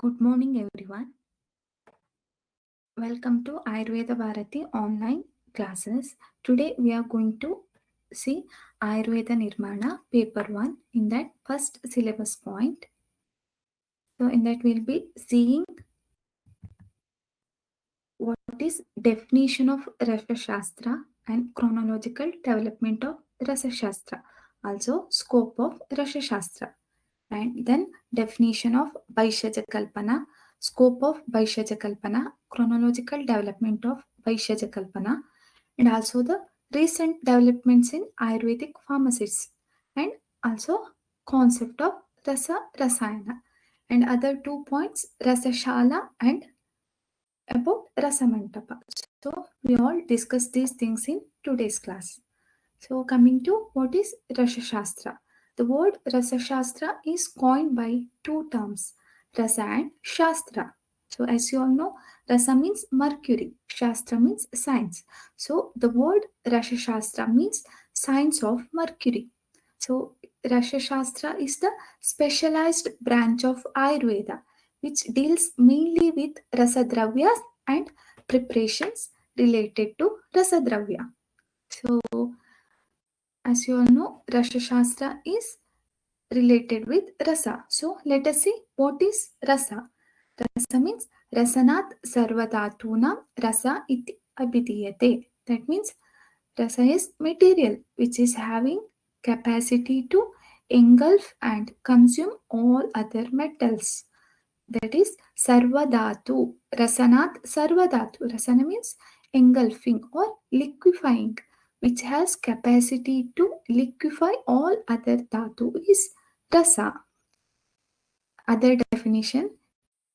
Good morning, everyone. Welcome to Ayurveda Bharati online classes. Today we are going to see Ayurveda Nirmana paper 1 in that first syllabus point. So in that we'll be seeing what is definition of Rasashastra and chronological development of Rasashastra. Also scope of Rasashastra. And then definition of Bhaishajya Kalpana, scope of Bhaishajya Kalpana, chronological development of Bhaishajya Kalpana, and also the recent developments in Ayurvedic pharmaceutics, and also concept of Rasa Rasayana, and other 2 points Rasashala and about Rasamanapa. So we all discuss these things in today's class. So coming to what is Rasashastra. The word Rasashastra is coined by two terms, Rasa and Shastra. So as you all know, Rasa means mercury, Shastra means science. So the word Rasashastra means science of mercury. So Rasashastra is the specialized branch of Ayurveda which deals mainly with Rasadravyas and preparations related to Rasadravya. So as you all know, Rasashastra is related with Rasa. So let us see what is Rasa. Rasa means Rasanat Sarvadhatuna Rasa iti abhidiyate. That means Rasa is material which is having capacity to engulf and consume all other metals. That is Sarvadhatu. Rasanat Sarvadhatu. Rasana means engulfing or liquefying, which has capacity to liquefy all other dhatu is rasa. Other definition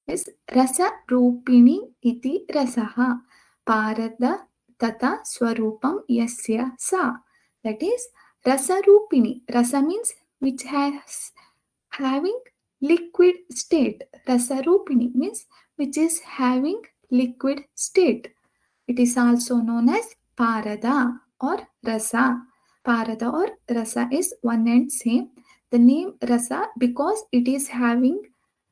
is rasa rupini iti rasaha parada tata swarupam yasya sa. That is rasa rupini. Rasa means which has having liquid state. Rasa rupini means which is having liquid state. It is also known as Parada or Rasa. Parada or Rasa is one and same. The name Rasa because it is having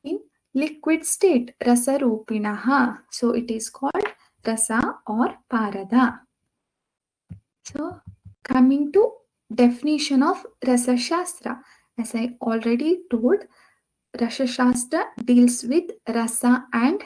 in liquid state Rasa Rupinaha. So it is called Rasa or Parada. So coming to definition of Rasashastra. As I already told, Rasashastra deals with Rasa and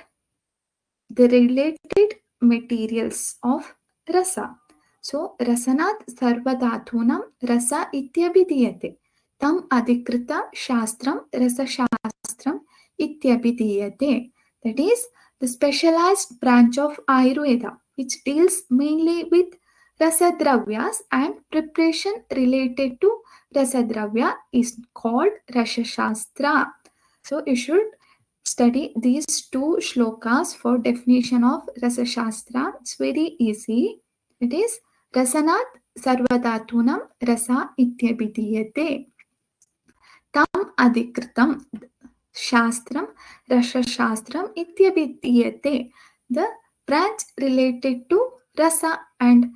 the related materials of rasa. So, rasanat sarvadhatunam rasa ityabhidiyate. Tam adhikrita shastram rasashastram ityabhidiyate. That is the specialized branch of Ayurveda which deals mainly with rasadravyas and preparation related to rasadravya is called Rasashastra. So, you should study these two shlokas for definition of Rasashastra. It's very easy. It is Rasanat Sarvadhatunam Rasa Ityabhidiyate. Tam Adhikritam Shastram Rasashastram Ityabhidiyate. The branch related to Rasa and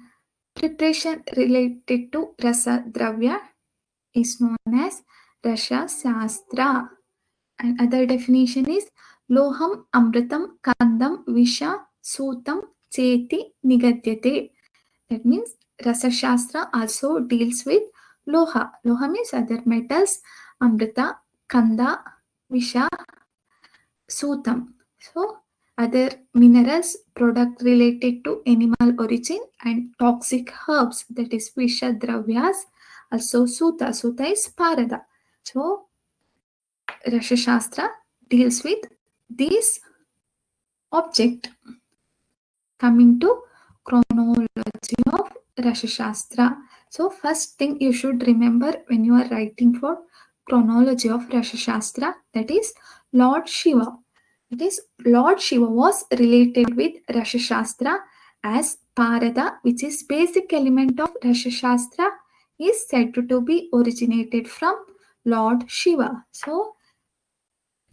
preparation related to Rasa Dravya is known as Rasashastra. And other definition is Loham Amritam Kandam Visha Sutam Cheti Nigadyate. That means Rasashastra also deals with Loha. Loha means other metals, Amrita, Kanda, Visha, Sutam. So other minerals, product related to animal origin and toxic herbs, that is Visha Dravyas. Also Suta. Suta is Parada. So Rasashastra deals with this object. Coming to chronology of Rasashastra. So first thing you should remember when you are writing for chronology of Rasashastra, that is Lord Shiva. It is Lord Shiva was related with Rasashastra as Parada, which is basic element of Rasashastra, is said to be originated from Lord Shiva. So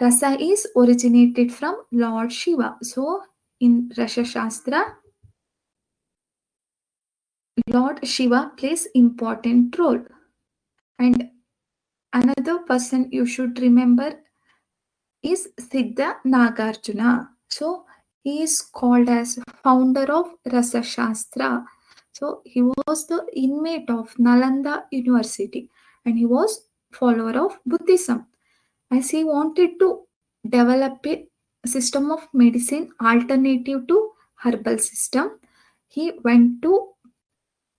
Rasa is originated from Lord Shiva. So in Rasashastra, Lord Shiva plays important role. And another person you should remember is Siddha Nagarjuna. So he is called as founder of Rasashastra. So he was the inmate of Nalanda University and he was follower of Buddhism. As he wanted to develop a system of medicine alternative to herbal system, he went to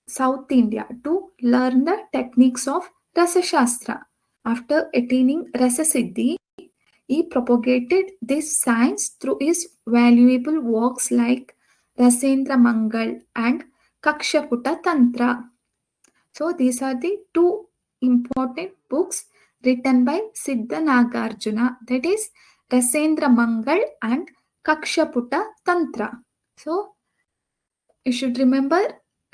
South India to learn the techniques of Rasashastra. After attaining Rasasiddhi, he propagated this science through his valuable works like Rasendra Mangal and Kakshaputa Tantra. So these are the two important books written by Siddha Nagarjuna, that is Rasendra Mangal and Kakshaputa Tantra. So you should remember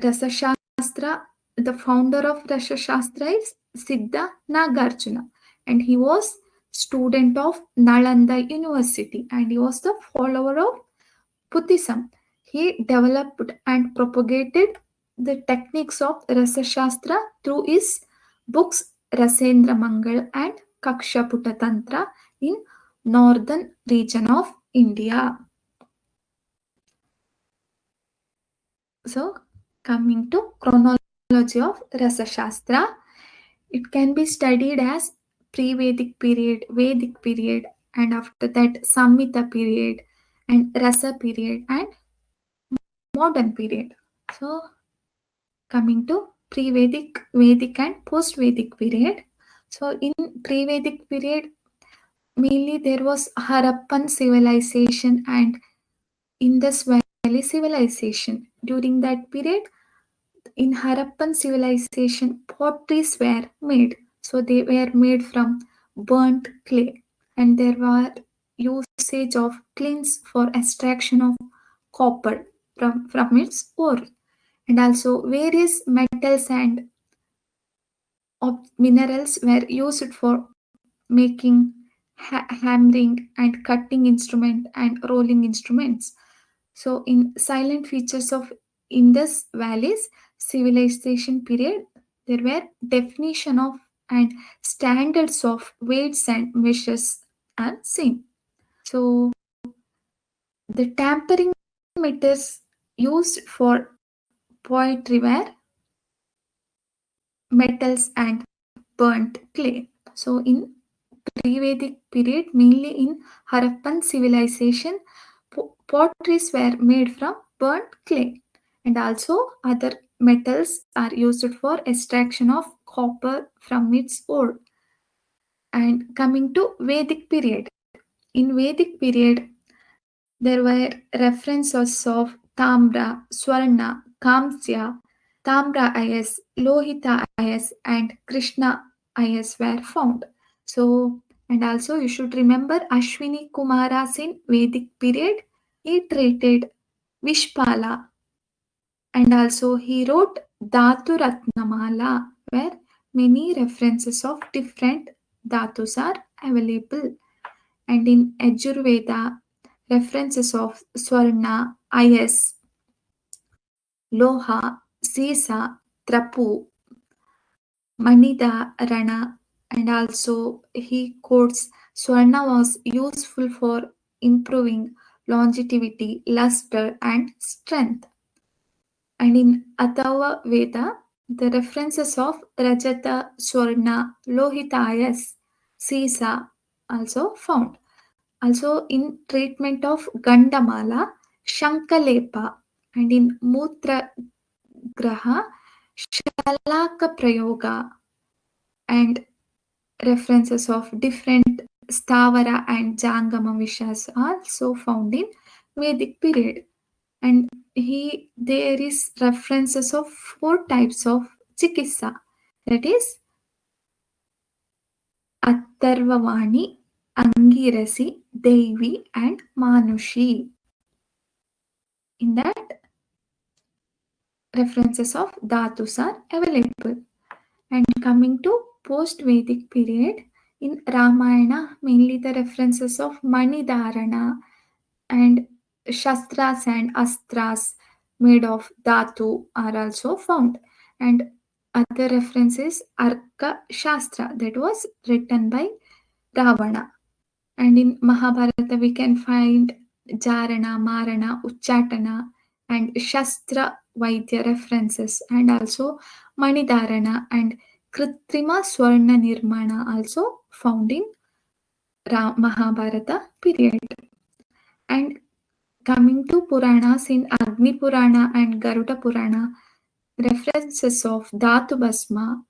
Rasashastra, the founder of Rasashastra is Siddha Nagarjuna and he was student of Nalanda University and he was the follower of Buddhism. He developed and propagated the techniques of Rasashastra through his books Rasendra Mangal and Kakshaputa Tantra in northern region of India. So, coming to chronology of Rasashastra, it can be studied as pre-Vedic period, Vedic period, and after that Samhita period, and Rasa period, and modern period. So, coming to pre-Vedic, Vedic, and post-Vedic period. So, in pre-Vedic period, mainly there was Harappan civilization and Indus Valley civilization. During that period, in Harappan civilization, potteries were made. So they were made from burnt clay, and there were usage of kilns for extraction of copper from its ore, and also various metals and minerals were used for making hammering and cutting instrument and rolling instruments. So, in silent features of Indus Valley's civilization period, there were definition of and standards of weights and measures are seen. So, the tampering methods used for poetry were metals and burnt clay. So, in pre-Vedic period, mainly in Harappan civilization, potteries were made from burnt clay, and also other metals are used for extraction of copper from its ore. And coming to Vedic period, in Vedic period, there were references of Tamra, Swarna, Kamsya, Tamra IS, Lohita IS, and Krishna IS were found. So, and also you should remember Ashwini Kumaras in Vedic period. He treated Vishpala and also he wrote Dhatu Ratnamala, where many references of different dhatus are available. And in Ayurveda, references of Swarna, Is, Loha, Sisa, Trapu, Manida, Rana, and also he quotes Swarna was useful for improving longevity, luster, and strength. And in Atharva Veda, the references of Rajata, Swarna, Lohitayas, Sisa also found. Also in treatment of Gandamala, Shankalepa, and in Mutra Graha, Shalaka Prayoga, and references of different Stavara and Jangama Vishas are also found in Vedic period. And there is references of four types of Chikissa, that is Atharvavani, Angirasi, Devi, and Manushi. In that, references of dhatus are available. And coming to post-Vedic period, in Ramayana, mainly the references of Manidharana and Shastras and Astras made of dhatu are also found. And other references Arka Shastra that was written by Ravana. And in Mahabharata, we can find Jarana, Marana, Uchatana, and Shastra Vaidya references, and also Manidharana and Kritrima Swarna Nirmana also found in Mahabharata period. And coming to Puranas, in Agni Purana and Garuda Purana, references of Dhatu Basma,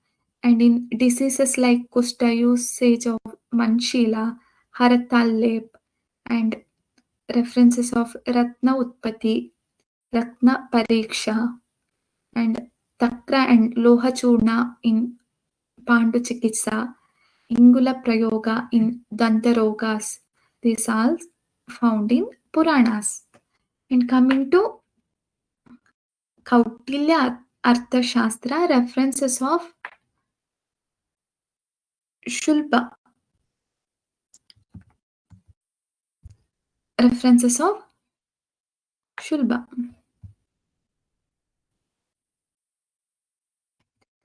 and in diseases like Kushta, usage of Manshila, Haratal Lep, and references of Ratna Utpati, Ratna Pariksha, and Takra and Loha Churna in Pandu Chikitsa, Ingula Prayoga in Dantarogas. These are found in Puranas. And coming to Kautilya Arthashastra, references of Shulba. References of Shulba.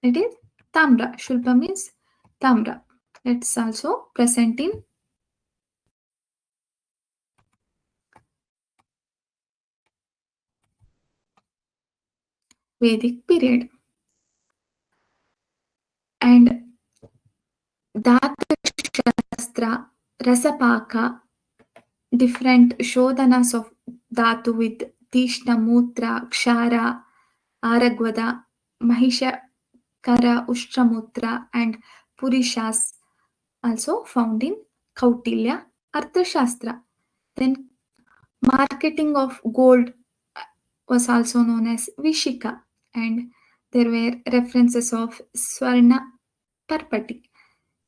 It is Tamra. Shulba means Tamra. It's also present in Vedic period. And Dhatu Shastra, Rasapaka, different Shodhanas of Dhatu with Tishna, Mutra, Kshara, Aragvada, Mahisha, Kara, Ushtramutra, and Purishas also found in Kautilya Arthashastra. Then marketing of gold was also known as Vishika, and there were references of Swarna Parpati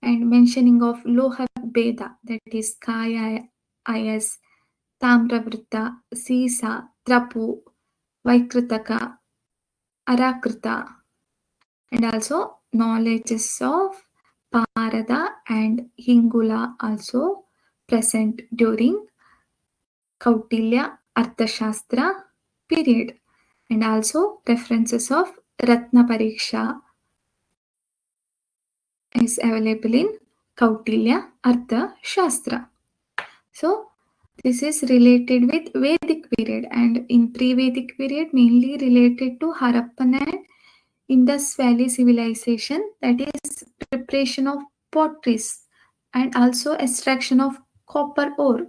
and mentioning of Loha Beda, that is Kaya Ayas, Tamravritta, Sisa, Trapu, Vaikritaka, Arakrita, and also knowledges of Parada and Hingula also present during Kautilya Arthashastra period, and also references of Ratna Pariksha is available in Kautilya Arthashastra. So this is related with Vedic period, and in pre-Vedic period mainly related to Harappan and Indus Valley civilization, that is preparation of potteries and also extraction of copper ore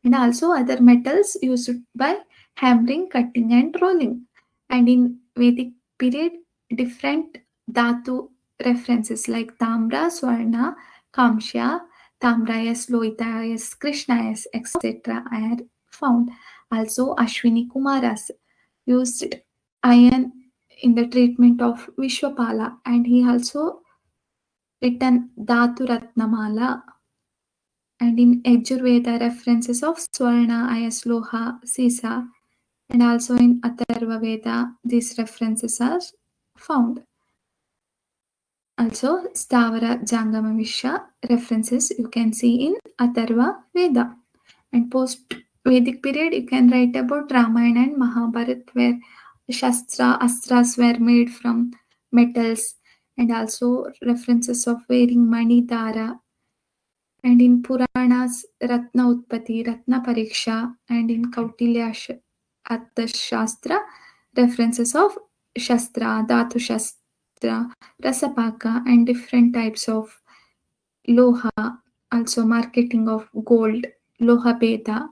and also other metals used by hammering, cutting and rolling. And in Vedic period, different dhatu references like Tamra, Swarna, Kamshya, Tamrayas, Loitayas, Krishnayas, etc. are found. Also, Ashwini Kumaras used iron in the treatment of Vishwapala, and he also written Dhatu Ratnamala. And in Ayurveda, references of Swarna, Ayasloha, Sisa, and also in Atharva Veda, these references are found. Also, Stavara Jangama Vishya references you can see in Atharva Veda. And post Vedic period, you can write about Ramayana and Mahabharata, where Astras were made from metals, and also references of wearing Mani Dara. And in Puranas, Ratna Utpati, Ratna Pariksha, and in Kautilya Shastra, references of Shastra, Dhatu Shastra, Rasapaka, and different types of Loha, also marketing of gold, Loha Beda,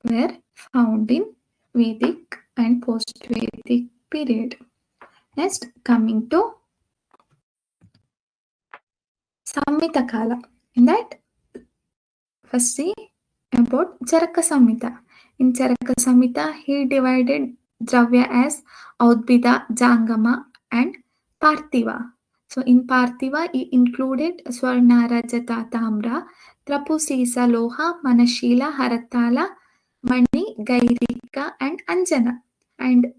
were found in Vedic and post-Vedic period. Next, coming to Samhita Kala. In that, first see about Charaka Samhita. In Charaka Samhita, he divided Dravya as Audbida, Jangama, and Parthiva. So in Parthiva, he included Swarna, Rajata, Tamra, Trapu, Sisa, Loha, Manashila, Haratala, Mani, Gairika, and Anjana. And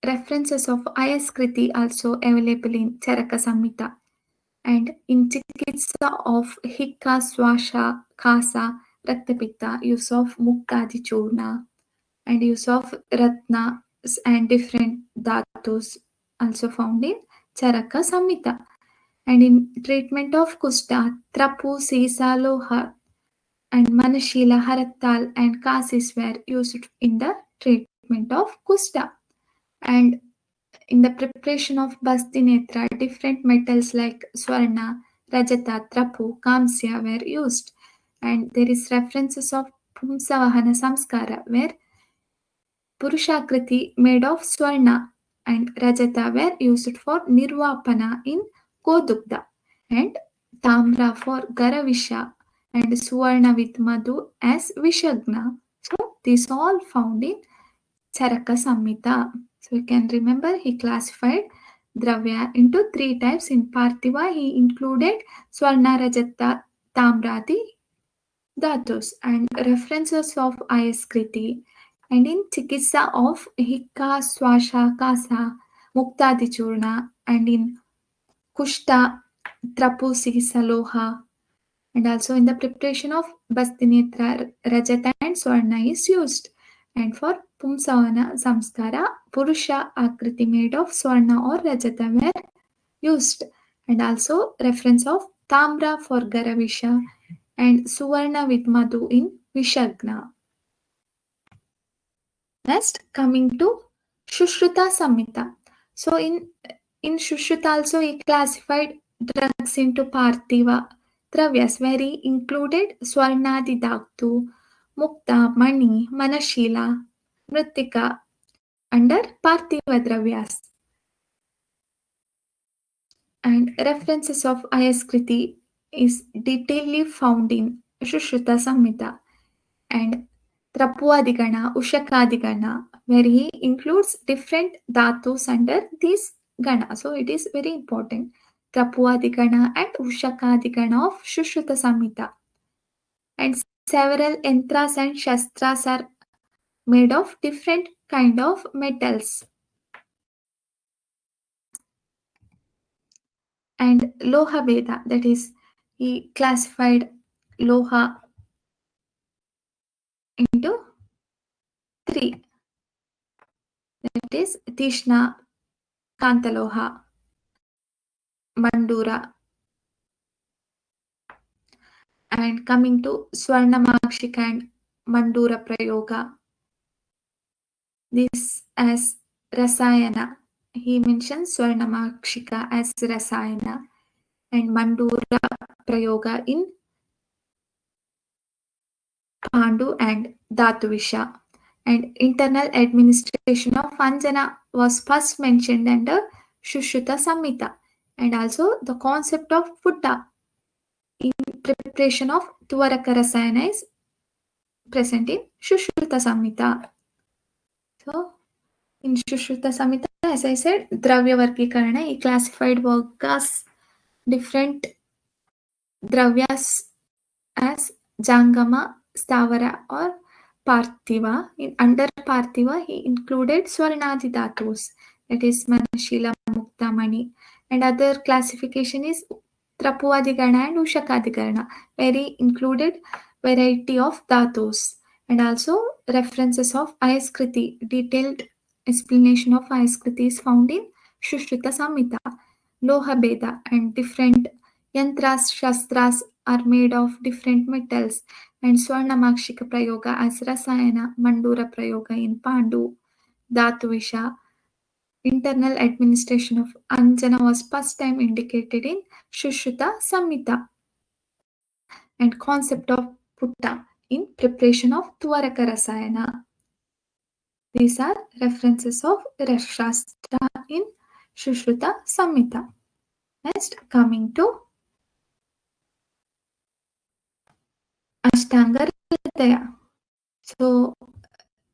references of Ayaskriti also available in Charaka Samhita. And in Chikitsa of Hikka, Swasha, Kasa, Raktapitta, use of Mukkadi Churna, and use of Ratna and different dhatus also found in Charaka Samhita. And in treatment of Kushta, Trapu, Sisa, Loha, Manashila, Harattal, and Kasis were used in the treatment of Kusta. And in the preparation of Bastinetra, different metals like Swarna, Rajata, Trapu, Kamsya were used. And there is references of Pumsavahana Samskara where Purushakriti made of Swarna and Rajata were used for Nirvapana in Kodukda and Tamra for Garavisha and Suvarna with Madhu as Vishagna. So these all found in Charaka Samhita. So you can remember he classified Dravya into three types. In Parthiva he included Swarna, Rajata, Tamradi Dhatus and references of Ayaskriti and in Chikitsa of Hikka, Swasha, Kasa, Muktadichurna and in Kushta, Trapusi, Saloha and also in the preparation of Bastinitra, Rajata and Swarna is used. And for Pumsavana Samskara, Purusha Akriti made of Swarna or Rajata were used. And also reference of Tamra for Garavisha and Suvarna with Madhu in Vishagna. Next, coming to Shushruta Samhita. So in Shushruta also he classified drugs into Parthiva Dravyas where he included Swarnadi Dhatu, Mukta, Mani, Manashila, Mritika under Parthiva Dravyas. And references of Ayaskriti is detailedly found in Shushruta Samhita and Trapuadigana, Ushakadigana, where he includes different dhatus under this gana. So it is very important. Trapuadigana and Ushakadigana of Shushruta Samhita. And several yantras and shastras are made of different kind of metals. And Loha Veda, that is, he classified Loha into three. That is Tishna, Kantaloha, Mandura. And coming to Swarnamakshika and Mandura Prayoga, this as Rasayana. He mentions Swarnamakshika as Rasayana and Mandura Prayoga in Pandu and Dhatuvisha. And internal administration of Anjana was first mentioned under Shushruta Samhita. And also the concept of Putta in preparation of Tvaraka Rasayana is present in Shushruta Samhita. So in Shushruta Samhita, as I said, Dravya Vargikarana, he classified Vargas different Dravyas as Jangama, Stavara or Parthiva. Under Parthiva, he included Swarnadi Dhatus, that is Manashila, Mukta, Mani. And other classification is Trapuadigana and Ushakadigana, where he included variety of Dhatus. And also references of Ayaskriti, detailed explanation of Ayaskriti is found in Shushruta Samhita, Loha Veda, and different yantras, shastras are made of different metals, and Swarnamakshika Prayoga as Rasayana, Mandura Prayoga in Pandu, Dhatuvisha. Internal administration of Anjana was first time indicated in Shushruta Samhita. And concept of Putta in preparation of Tvaraka Rasayana. These are references of Rasashastra in Shushruta Samhita. Next, coming to Ashtanga Hridaya. So,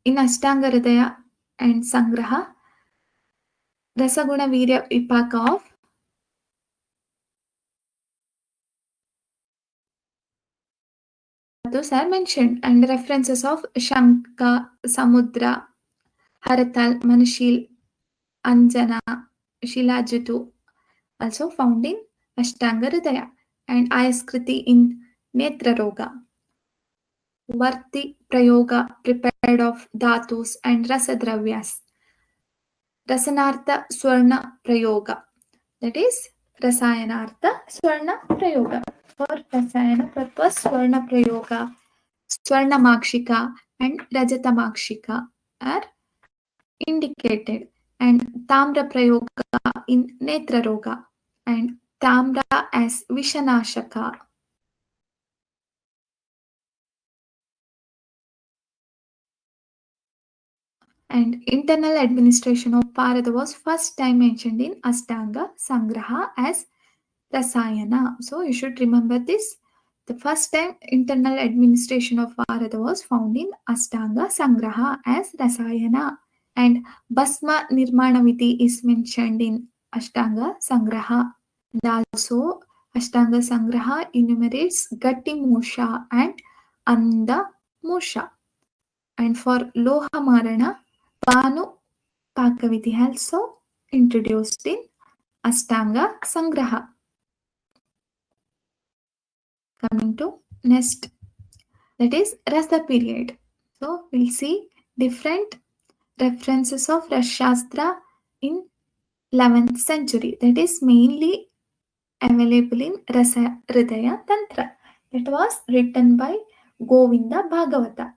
in Ashtanga Hridaya and Sangraha, Rasaguna Virya Vipaka of those are mentioned and references of Shanka, Samudra, Haratal, Manashil, Anjana, Shilajitu also found in Ashtanga Hridaya and Ayaskriti in Netra Roga. Varti Prayoga prepared of Dhatus and Rasadravyas. Rasanartha Swarna Prayoga, that is Rasayanartha Swarna Prayoga. For Rasayana purpose, Swarna Prayoga. Swarnamakshika and Rajatamakshika are indicated, and Tamra Prayoga in Netra Roga, and Tamra as Vishanashaka. And internal administration of Parada was first time mentioned in Ashtanga Sangraha as Rasayana. So you should remember this. The first time internal administration of Parada was found in Ashtanga Sangraha as Rasayana. And Basma Nirmana Vidhi is mentioned in Ashtanga Sangraha. And also Ashtanga Sangraha enumerates Gatti Musha and Anda Musha. And for Loha Marana, Panu Pakavidhi also introduced in Ashtanga Sangraha. Coming to next, that is Rasa period. So we'll see different references of Rasashastra in 11th century. That is mainly available in Rasa Hridaya Tantra. It was written by Govinda Bhagavata.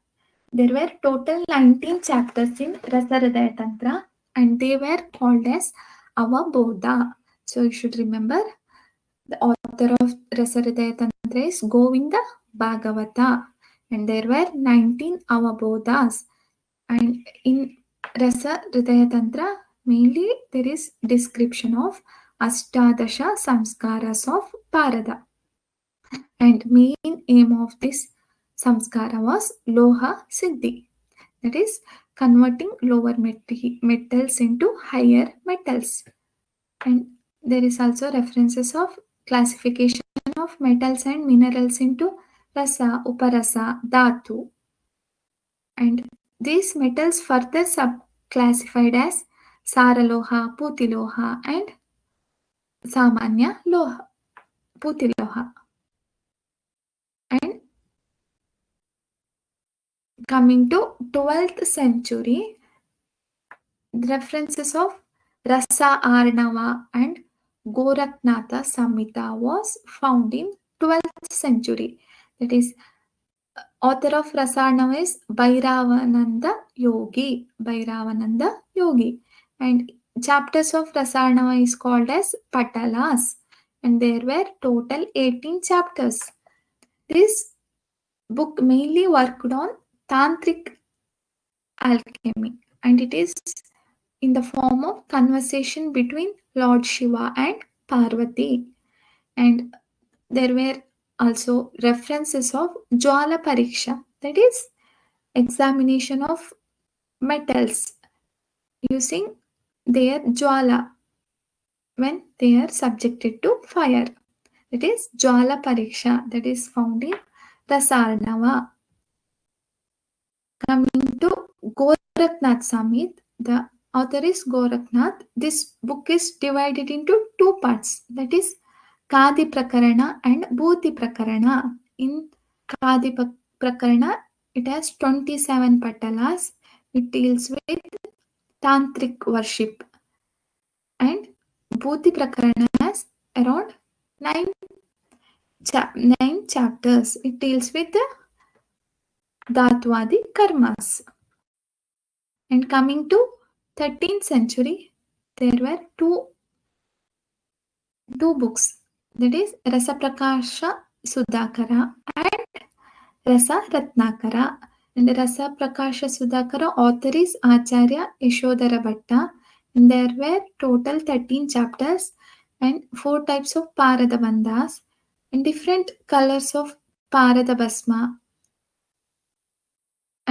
There were total 19 chapters in Rasa Hridaya Tantra, and they were called as Avabodha. So you should remember the author of Rasa Hridaya Tantra is Govinda Bhagavata, and there were 19 Avabodhas. And in Rasa Hridaya Tantra, mainly there is description of Ashtadasha Samskaras of Parada. And main aim of this samskara was Loha Siddhi, that is converting lower metals into higher metals. And there is also references of classification of metals and minerals into rasa, uparasa, dhatu. And these metals further sub-classified as Saraloha, Putiloha and Samanya Loha, Putiloha. And coming to 12th century, references of Rasa Arnava and Goraknatha Samhita was found in 12th century. That is, author of Rasa Arnava is Bhairavananda Yogi. Bhairavananda Yogi. And chapters of Rasa Arnava is called as Patalas. And there were total 18 chapters. This book mainly worked on Tantric alchemy, and it is in the form of conversation between Lord Shiva and Parvati. And there were also references of Jwala Pariksha, that is examination of metals using their Jwala when they are subjected to fire. That is Jwala Pariksha, that is found in Rasarnava. Coming to Goraknath Samhit, the author is Goraknath. This book is divided into two parts, that is Kadi Prakarana and Bhuti Prakarana. In Kadi Prakarana, it has 27 patalas. It deals with tantric worship. And Bhuti Prakarana has around 9 chapters. It deals with the Dhatwadi karmas. And coming to 13th century, there were two books, that is Rasa Prakasha Sudhakara and Rasa Ratnakara. And Rasa Prakasha Sudhakara author is Acharya Yashodhara Bhatta. And there were total 13 chapters and 4 types of Parada Bandhas and different colors of Parada Basma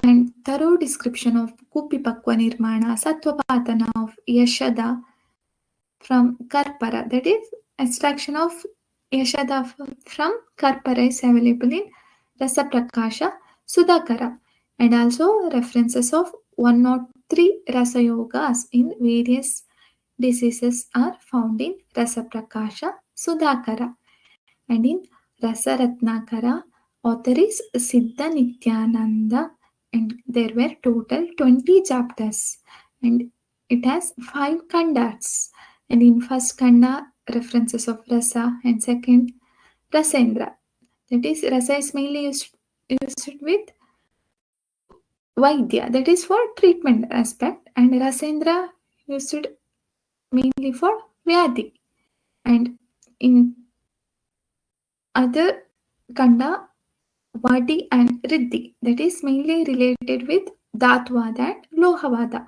and thorough description of Kupi Pakwa Nirmana, Satvapatana of Yashada from Karpara, that is extraction of Yashada from Karpara is available in Rasa Prakasha Sudhakara, and also references of 103 Rasa Yogas in various diseases are found in Rasa Prakasha Sudhakara. And in Rasa Ratnakara, author is Siddha Nityananda, and there were total 20 chapters, and it has 5 kandas. And in first kanda, references of Rasa, and second Rasendra. That is, Rasa is mainly used with Vaidya, that is for treatment aspect, and Rasendra used mainly for Vyadi. And in other Kanda, Vadi and Riddhi, that is mainly related with Dhatvada and Lohavada.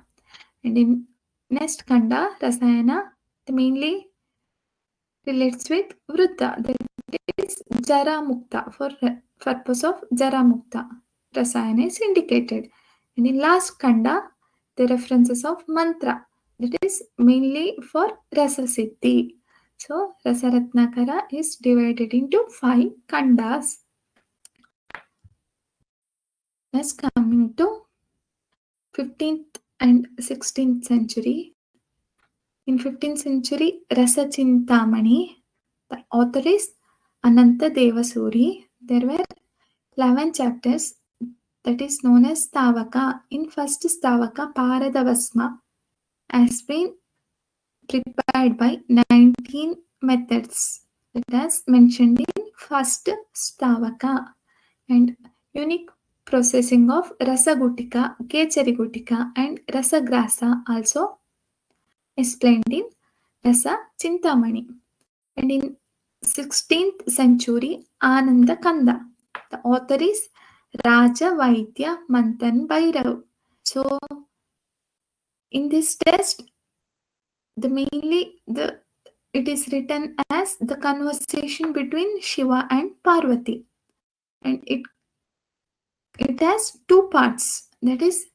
And in next Kanda, Rasayana, mainly relates with Vritta, that is Jara Mukta, for purpose of Jara Mukta. Rasayana is indicated. And in last Kanda, the references of mantra, that is mainly for Rasa Siddhi. So Rasaratnakara is divided into 5 Kandas. Next, coming to 15th and 16th century. In 15th century, Rasa Chintamani, the author is Ananta Devasuri. There were 11 chapters, that is known as Stavaka. In first Stavaka, Paradavasma has been prepared by 19 methods that is mentioned in first Stavaka, and unique processing of Rasagutika, Kechari and Rasagrasa also explained in Rasa Chintamani. And in 16th century, Ananda Kanda. The author is Raja Vaidya Manthan Bhairav. So in this text, it is written as the conversation between Shiva and Parvati, and it has 2 parts. That is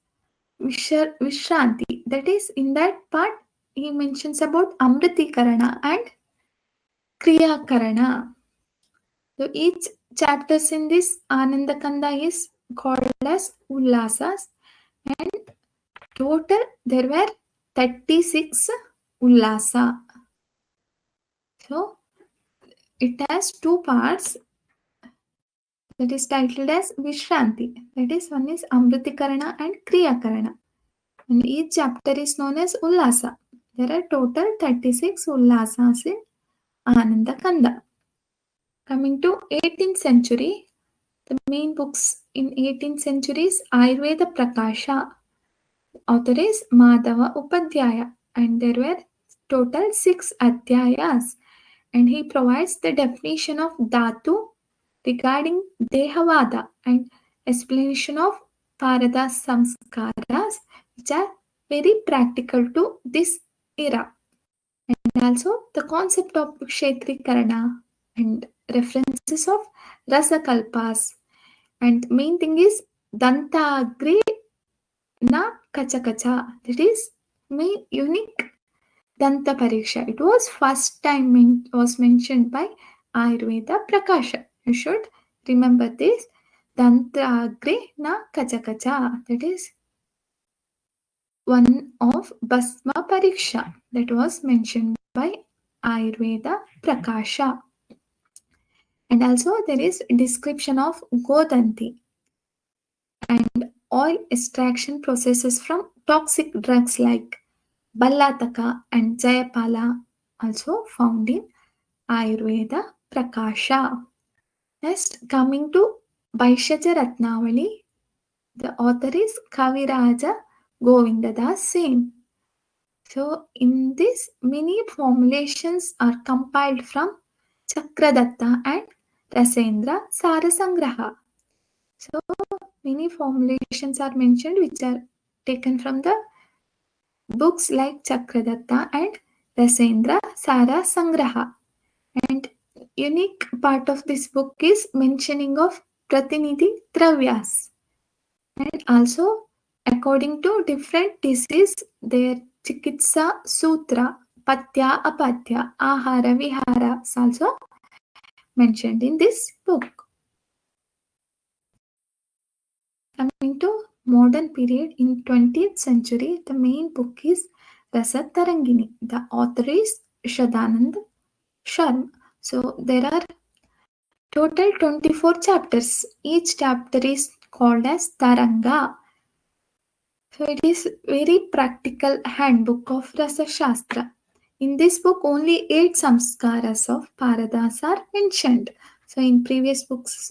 Vishranti. That is, in that part he mentions about Amritikarana and Kriyakarana. So each chapters in this Ananda Kanda is called as Ullasas, and total there were 36 Ullasa. So it has 2 parts, that is titled as Vishranti. That is, one is Amritikarana and Kriyakarana. And each chapter is known as Ullasa. There are total 36 Ullasas in Ananda Kanda. Coming to 18th century, the main books in 18th century is Ayurveda Prakasha. Author is Madhava Upadhyaya, and there were total 6 adhyayas, and he provides the definition of Dhatu regarding Dehavada and explanation of Parada Samskaras, which are very practical to this era. And also the concept of Kshetrikarana and references of Rasakalpas. And main thing is Dantagri na Kachakacha. That is main unique Danta Pariksha. It was first time was mentioned by Ayurveda Prakasha. You should remember this. Dantagri na Kachakacha. That is one of Basma Pariksha that was mentioned by Ayurveda Prakasha. And also there is description of Godanti and oil extraction processes from toxic drugs like Ballataka and Jayapala, also found in Ayurveda Prakasha. Next, coming to Bhaishajya Ratnavali, the author is Kaviraja Govindadas Sen. So in this, many formulations are compiled from Chakradatta and Rasendra Sarasangraha. So many formulations are mentioned which are taken from the books like Chakradatta and Rasendra Sarasangraha. And unique part of this book is mentioning of Pratinidhi Dravyas. And also, according to different disease, their Chikitsa Sutra, Patya Apatya, Ahara Vihara is also mentioned in this book. Coming to modern period in 20th century, the main book is Rasa Tarangini. The author is Shadanand Sharma. So there are total 24 chapters. Each chapter is called as Taranga. So it is very practical handbook of Rasashastra. In this book, only 8 samskaras of Paradas are mentioned. So in previous books,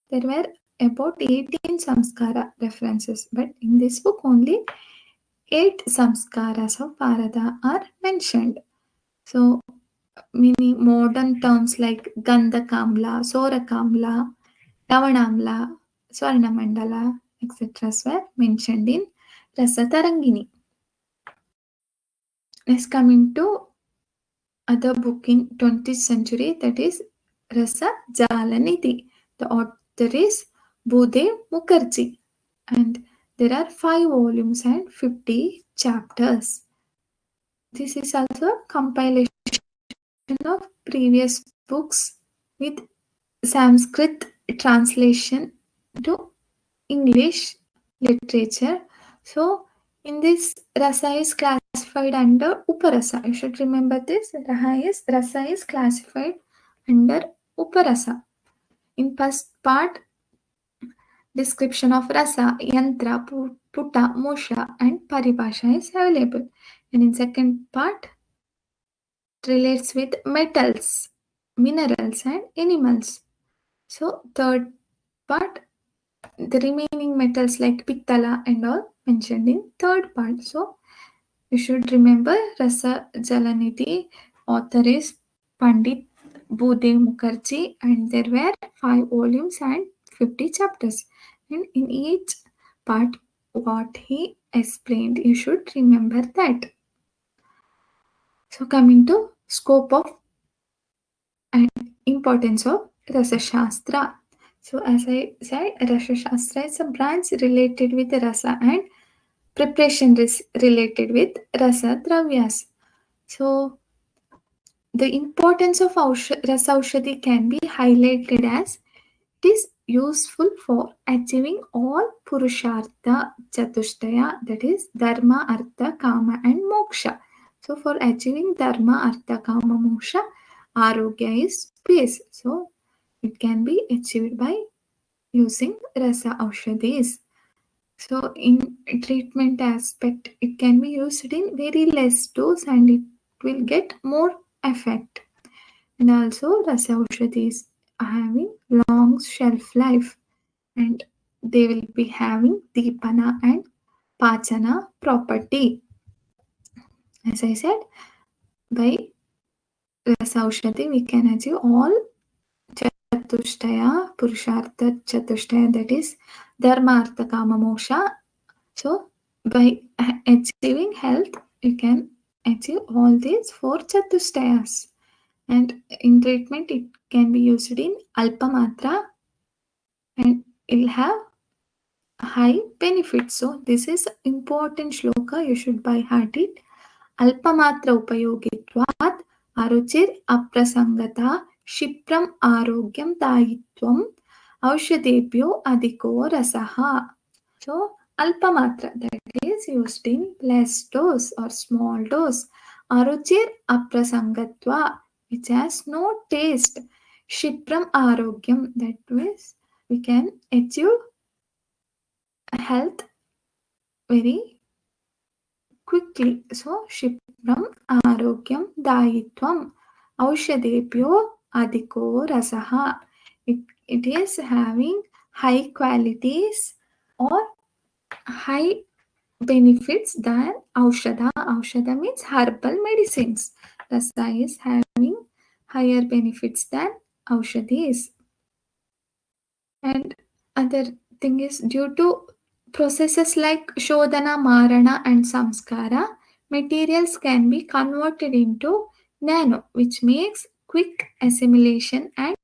there were about 18 samskara references, but in this book only 8 samskaras of Bharata are mentioned. So many modern terms like Gandhakamla, Sorakamla, Lavanamla, Swarnamandala, etc. were mentioned in Rasatarangini. Next, coming to other book in 20th century, that is Rasajalanidhi. The author is Bhudev Mukherjee, and there are 5 volumes and 50 chapters. This is also a compilation of previous books with Sanskrit translation to English literature. So, in this, Rasa is classified under Uparasa. You should remember this. Rasa is classified under Uparasa. In first part, description of Rasa, Yantra, Putta, Mosha, and Paribhasha is available. And in second part, relates with metals, minerals, and animals. So, third part, the remaining metals like Pittala and all mentioned in third part. So, you should remember Rasa Jalanidhi, author is Pandit Bhudev Mukherjee, and there were 5 volumes and 50 chapters. And in each part, what he explained, you should remember that. So, coming to scope of and importance of Rasashastra. So, as I said, Rasashastra is a branch related with Rasa and preparation related with Rasa Dravyas. So, the importance of Rasa Aushadhi can be highlighted as it is useful for achieving all Purushartha Chatushtaya, that is Dharma, Artha, Kama, and Moksha. So, for achieving Dharma, Artha, Kama, Moksha, Arogya is peace. So, it can be achieved by using Rasa Aushadhis. So, in treatment aspect, it can be used in very less dose and it will get more effect. And also, Rasa Aushadhis are having long shelf life and they will be having Deepana and Pachana property. As I said, by Rasa Aushadhi, we can achieve all Chatushtaya, Purushartha Chatushtaya, that is Dharma, Artha, Kama, Moksha. So, by achieving health, you can achieve all these 4 Chatushtayas. And in treatment, it can be used in Alpamatra and it will have high benefits. So, this is important shloka. You should by heart it. Alpamatra upayogitvat aruchir aprasangata shipram arogyam dayitvam aushadebhyo adhiko rasaha. So, Alpamatra, that is used in less dose or small dose. Aruchir aprasangatva, which has no taste. Shipram arogyam, that means we can achieve health very quickly. So, Shipram Arogyam Dayitvam Aushadebhyo Adhiko Rasaha. It is having high qualities or high benefits than Aushada. Aushada means herbal medicines. Rasa is having higher benefits than Aushadis. And other thing is due to processes like Shodhana, Marana, and Samskara, materials can be converted into nano, which makes quick assimilation and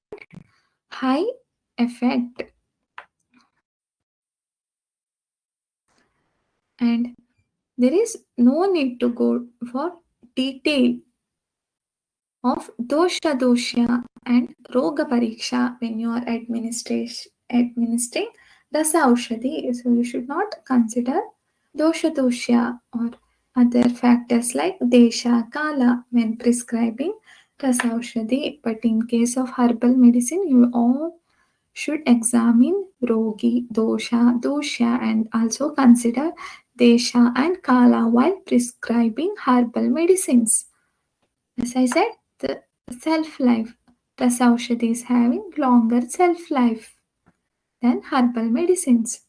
high effect. And there is no need to go for detail of dosha and roga pariksha when you are administering rasa aushadhi. So you should not consider dosha or other factors like desha, kala when prescribing rasa aushadhi. But in case of herbal medicine, you all should examine rogi, dosha, and also consider desha and kala while prescribing herbal medicines. As I said, the self life. Rasa Aushadhi is having longer self life and herbal medicines.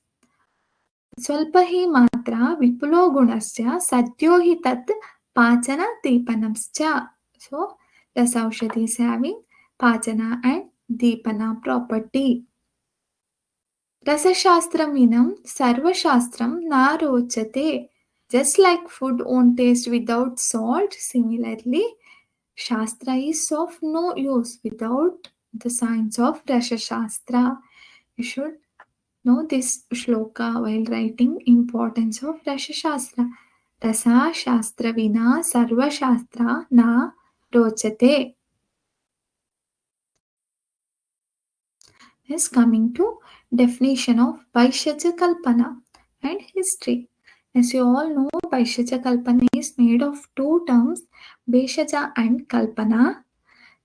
Swalpa hi matra vipulo gunasya sadyo hi tat pachana deepanamscha. So, Rasaushadhi is having pachana and deepana property. Rasashastram sarvashastram na rochate. Just like food won't taste without salt, similarly, Shastra is of no use without the science of Rasashastra. You should know this shloka while writing importance of Rasashastra. Rasa Shastra Vina Sarva Shastra Na Rochate. Is coming to definition of Bhaishajya Kalpana and history. As you all know, Bhaishajya Kalpana is made of two terms, Bhaishajya and Kalpana.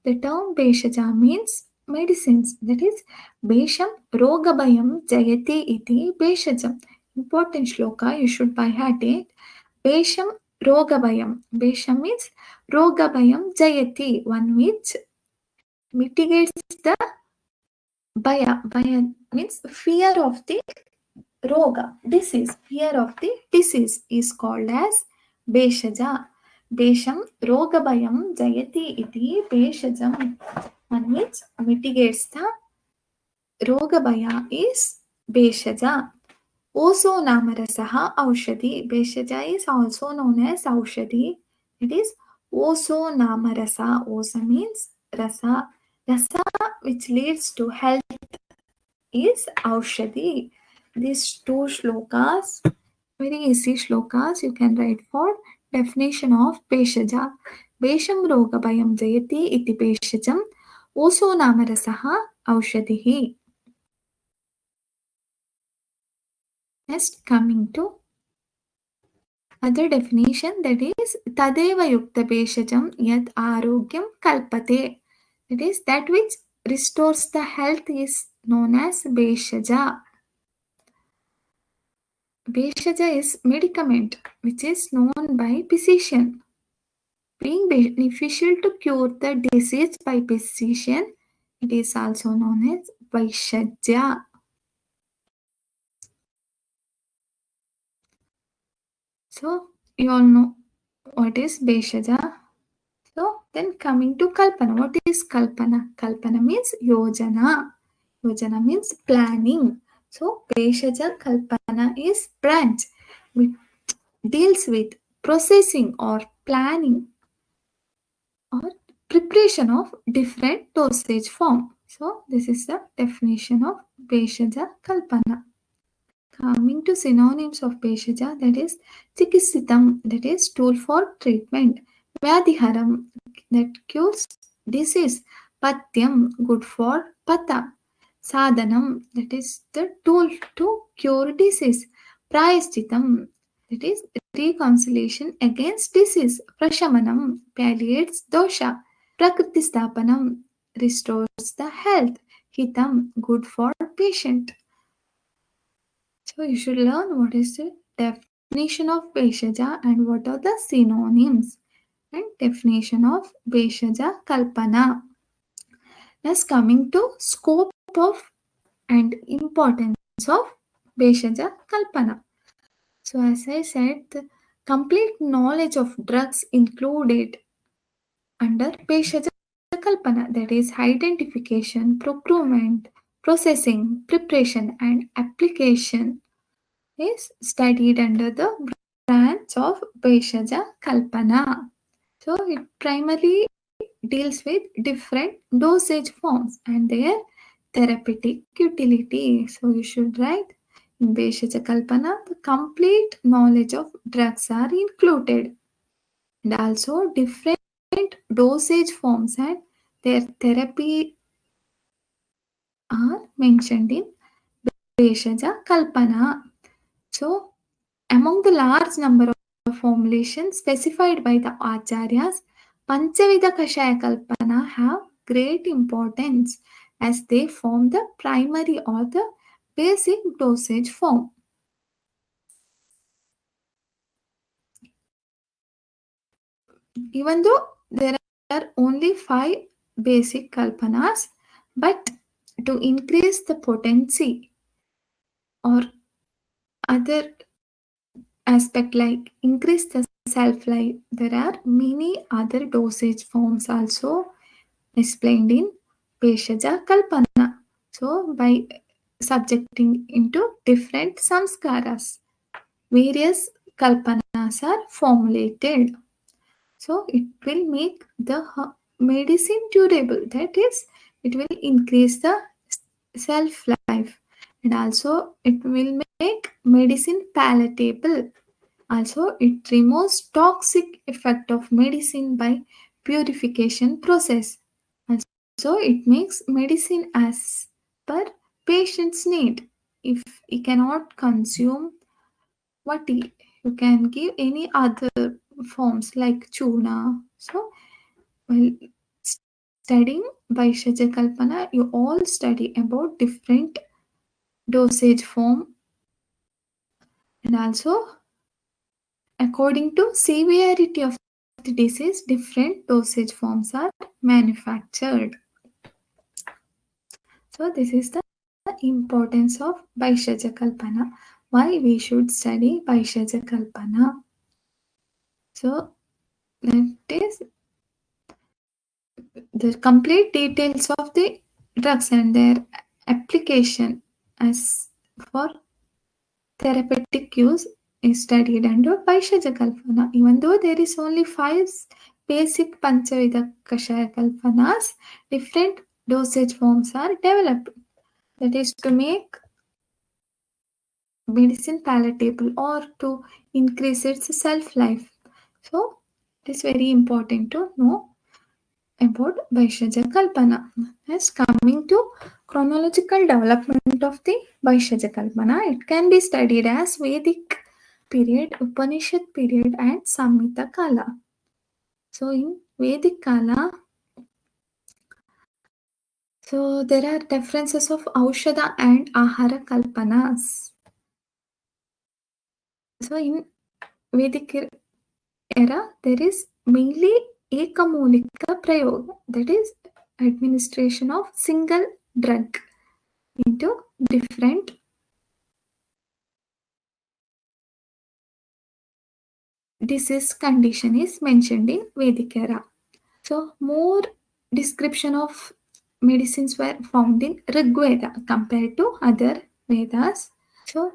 The term Bhaishajya means medicines. That is, Bhesham Rogabhayam Jayati iti Bhaishajam. Important shloka, you should by heart it. Bhesham Rogabhayam. Bhesham means Rogabhayam Jayati, one which mitigates the Bhaya. Bhaya means fear of the roga, disease. Fear of the disease is called as Bhaishajya. Bhesham Rogabhayam Jayati iti Bhaishajam. One which mitigates the Rogabhaya is Bhaishajya. Also Namarasaha Aushadhi. Bhaishajya is also known as Aushadhi. It is also Namarasa. Osa means Rasa. Rasa which leads to health is Aushadhi. These two shlokas, very easy shlokas, you can write for definition of Bhaishajya. Bhesham Rogabhayam Jayati iti Bhaishajam Oso Namarasaha Aushadhihi. Next, coming to other definition, that is Tadeva Yukta Bhaishajam Yat Arogyam Kalpate. That is that which restores the health is known as Bhaishajya. Bhaishajya is medicament which is known by physician. Being beneficial to cure the disease by physician, it is also known as Bhaishajya. So, you all know what is Bhaishajya. So, then coming to Kalpana. What is Kalpana? Kalpana means Yojana. Yojana means planning. So, Bhaishajya Kalpana is branch which deals with processing or planning or preparation of different dosage form. So, this is the definition of Bhaishajya Kalpana. Coming to synonyms of Bhaishajya, that is Chikisitam, that is tool for treatment. Vyadhiharam, that cures disease. Patyam, good for Pata. Sadhanam, that is the tool to cure disease. Prayaschitam, that is reconciliation against disease. Prashamanam, palliates dosha. Prakritistapanam, restores the health. Hitam, good for patient. So you should learn what is the definition of Bhaishajya and what are the synonyms and definition of Bhaishajya Kalpana. Next, coming to scope of and importance of Bhaishajya Kalpana. So as I said, the complete knowledge of drugs included under Bhaishajya Kalpana, that is identification, procurement, processing, preparation and application is studied under the branch of Bhaishajya Kalpana. So it primarily deals with different dosage forms and their therapeutic utility. So you should write in Bhaishajya Kalpana, the complete knowledge of drugs are included and also different dosage forms and their therapy are mentioned in Bhaishajya Kalpana. So among the large number of formulations specified by the Acharyas, Panchavida Kashaya Kalpana have great importance as they form the primary or the basic dosage form. Even though there are only 5 basic kalpanas, but to increase the potency or other aspect like increase the shelf life. There are many other dosage forms also explained in Bhaishajya Kalpana. So by subjecting into different samskaras, various kalpanas are formulated. So it will make the medicine durable. That is, it will increase the shelf life, and also it will make medicine palatable. Also, it removes toxic effect of medicine by purification process. Also, it makes medicine as per patient's need. If he cannot consume what you can give any other forms like chuna. So, while studying Bhaishajya Kalpana, you all study about different dosage form, and also according to severity of the disease, different dosage forms are manufactured. So this is the importance of Bhaishajya Kalpana. Why we should study Bhaishajya Kalpana. So that is the complete details of the drugs and their application as for therapeutic use is studied under Bhaishajya Kalpana. Even though there is only 5 basic Panchavida Kashaya Kalpanas, different dosage forms are developed. That is to make medicine palatable or to increase its shelf life. So it is very important to know about Bhaishajya Kalpana. As coming to chronological development of the Bhaishajya Kalpana, it can be studied as Vedic period, Upanishad period, and Samhita Kala. So in Vedic Kala, so there are differences of Aushadha and Ahara Kalpanas. So in Vedic era, there is mainly Ekamulika Prayoga, that is administration of single drug into different disease condition is mentioned in Vedic era. So more description of medicines were found in Rigveda compared to other Vedas. So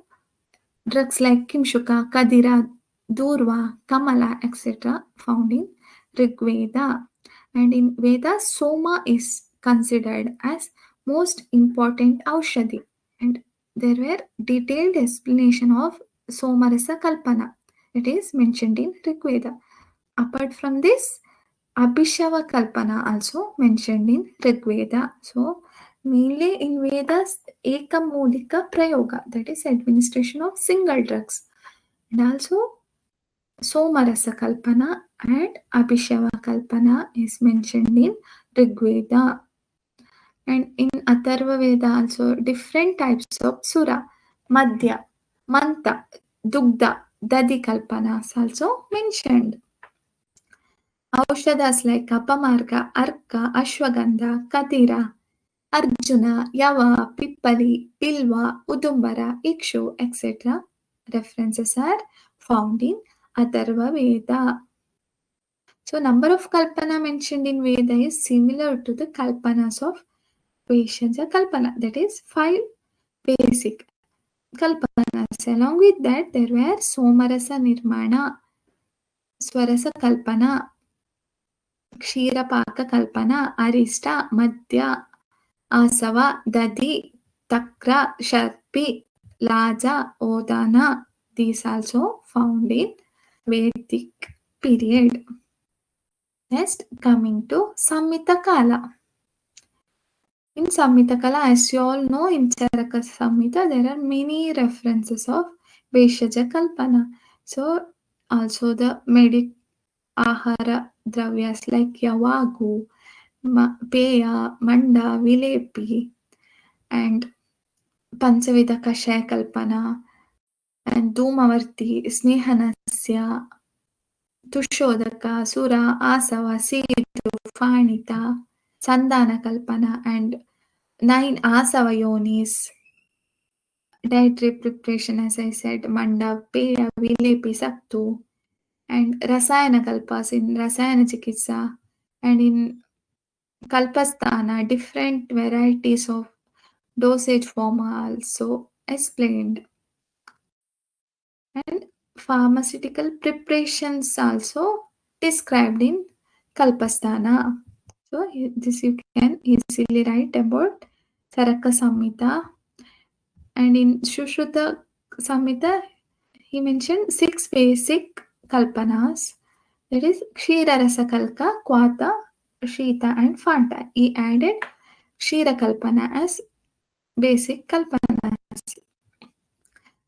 drugs like Kimshuka, Kadira, Durva, Kamala, etc. found in Rigveda. And in Vedas, Soma is considered as most important Aushadhi. And there were detailed explanation of Somarasa Kalpana. It is mentioned in Rigveda. Apart from this, Abhishava Kalpana also mentioned in Rigveda. So mainly in Vedas, Ekamulika Prayoga, that is administration of single drugs. And also Somarasa Kalpana and Abhishava Kalpana is mentioned in Rigveda. And in Atharva Veda also different types of Sura, Madhya, Manta, Dugdha, Dadi Kalpanas also mentioned. Aushadas like Apamarga, Arka, Ashwagandha, Kadira, Arjuna, Yava, Pippali, Bilva, Udumbara, Ikshu, etc. references are found in Atharva Veda. So, number of Kalpana mentioned in Veda is similar to the Kalpanas of Vaishajya Kalpana, that is 5 basic Kalpanas. Along with that, there were Somarasa Nirmana, Swarasa Kalpana, Kshirapaka Kalpana, Arista, Madhya, Asava, Dadi, Takra, Sharpi, Laja, Odana. These also found in Vedic period. Next, coming to Samhita Kala. In Samhita Kala, as you all know, in Charaka Samhita, there are many references of Bhaishajya Kalpana. So, also the ahara dravyas like Yavagu, Peya, Manda, Vilepi, and Panchavida Kashaya Kalpana, and Dhumavarti, Snehanasya, Tushodaka, Sura, Asava, Setu, Fanita, Sandana Kalpana, and 9 Asava Yonis, dietary preparation, as I said, Manda, Peda, Vilepi, Saktu, and Rasayana Kalpas in Rasayana Chikitsa, and in Kalpasthana, different varieties of dosage form are also explained. And pharmaceutical preparations also described in Kalpasthana. So this you can easily write about Charaka Samhita. And in Sushruta Samhita, he mentioned 6 basic kalpanas. That is Kshira Rasa Kalka, Kwata, Shita and Fanta. He added Kshira Kalpana as basic kalpanas.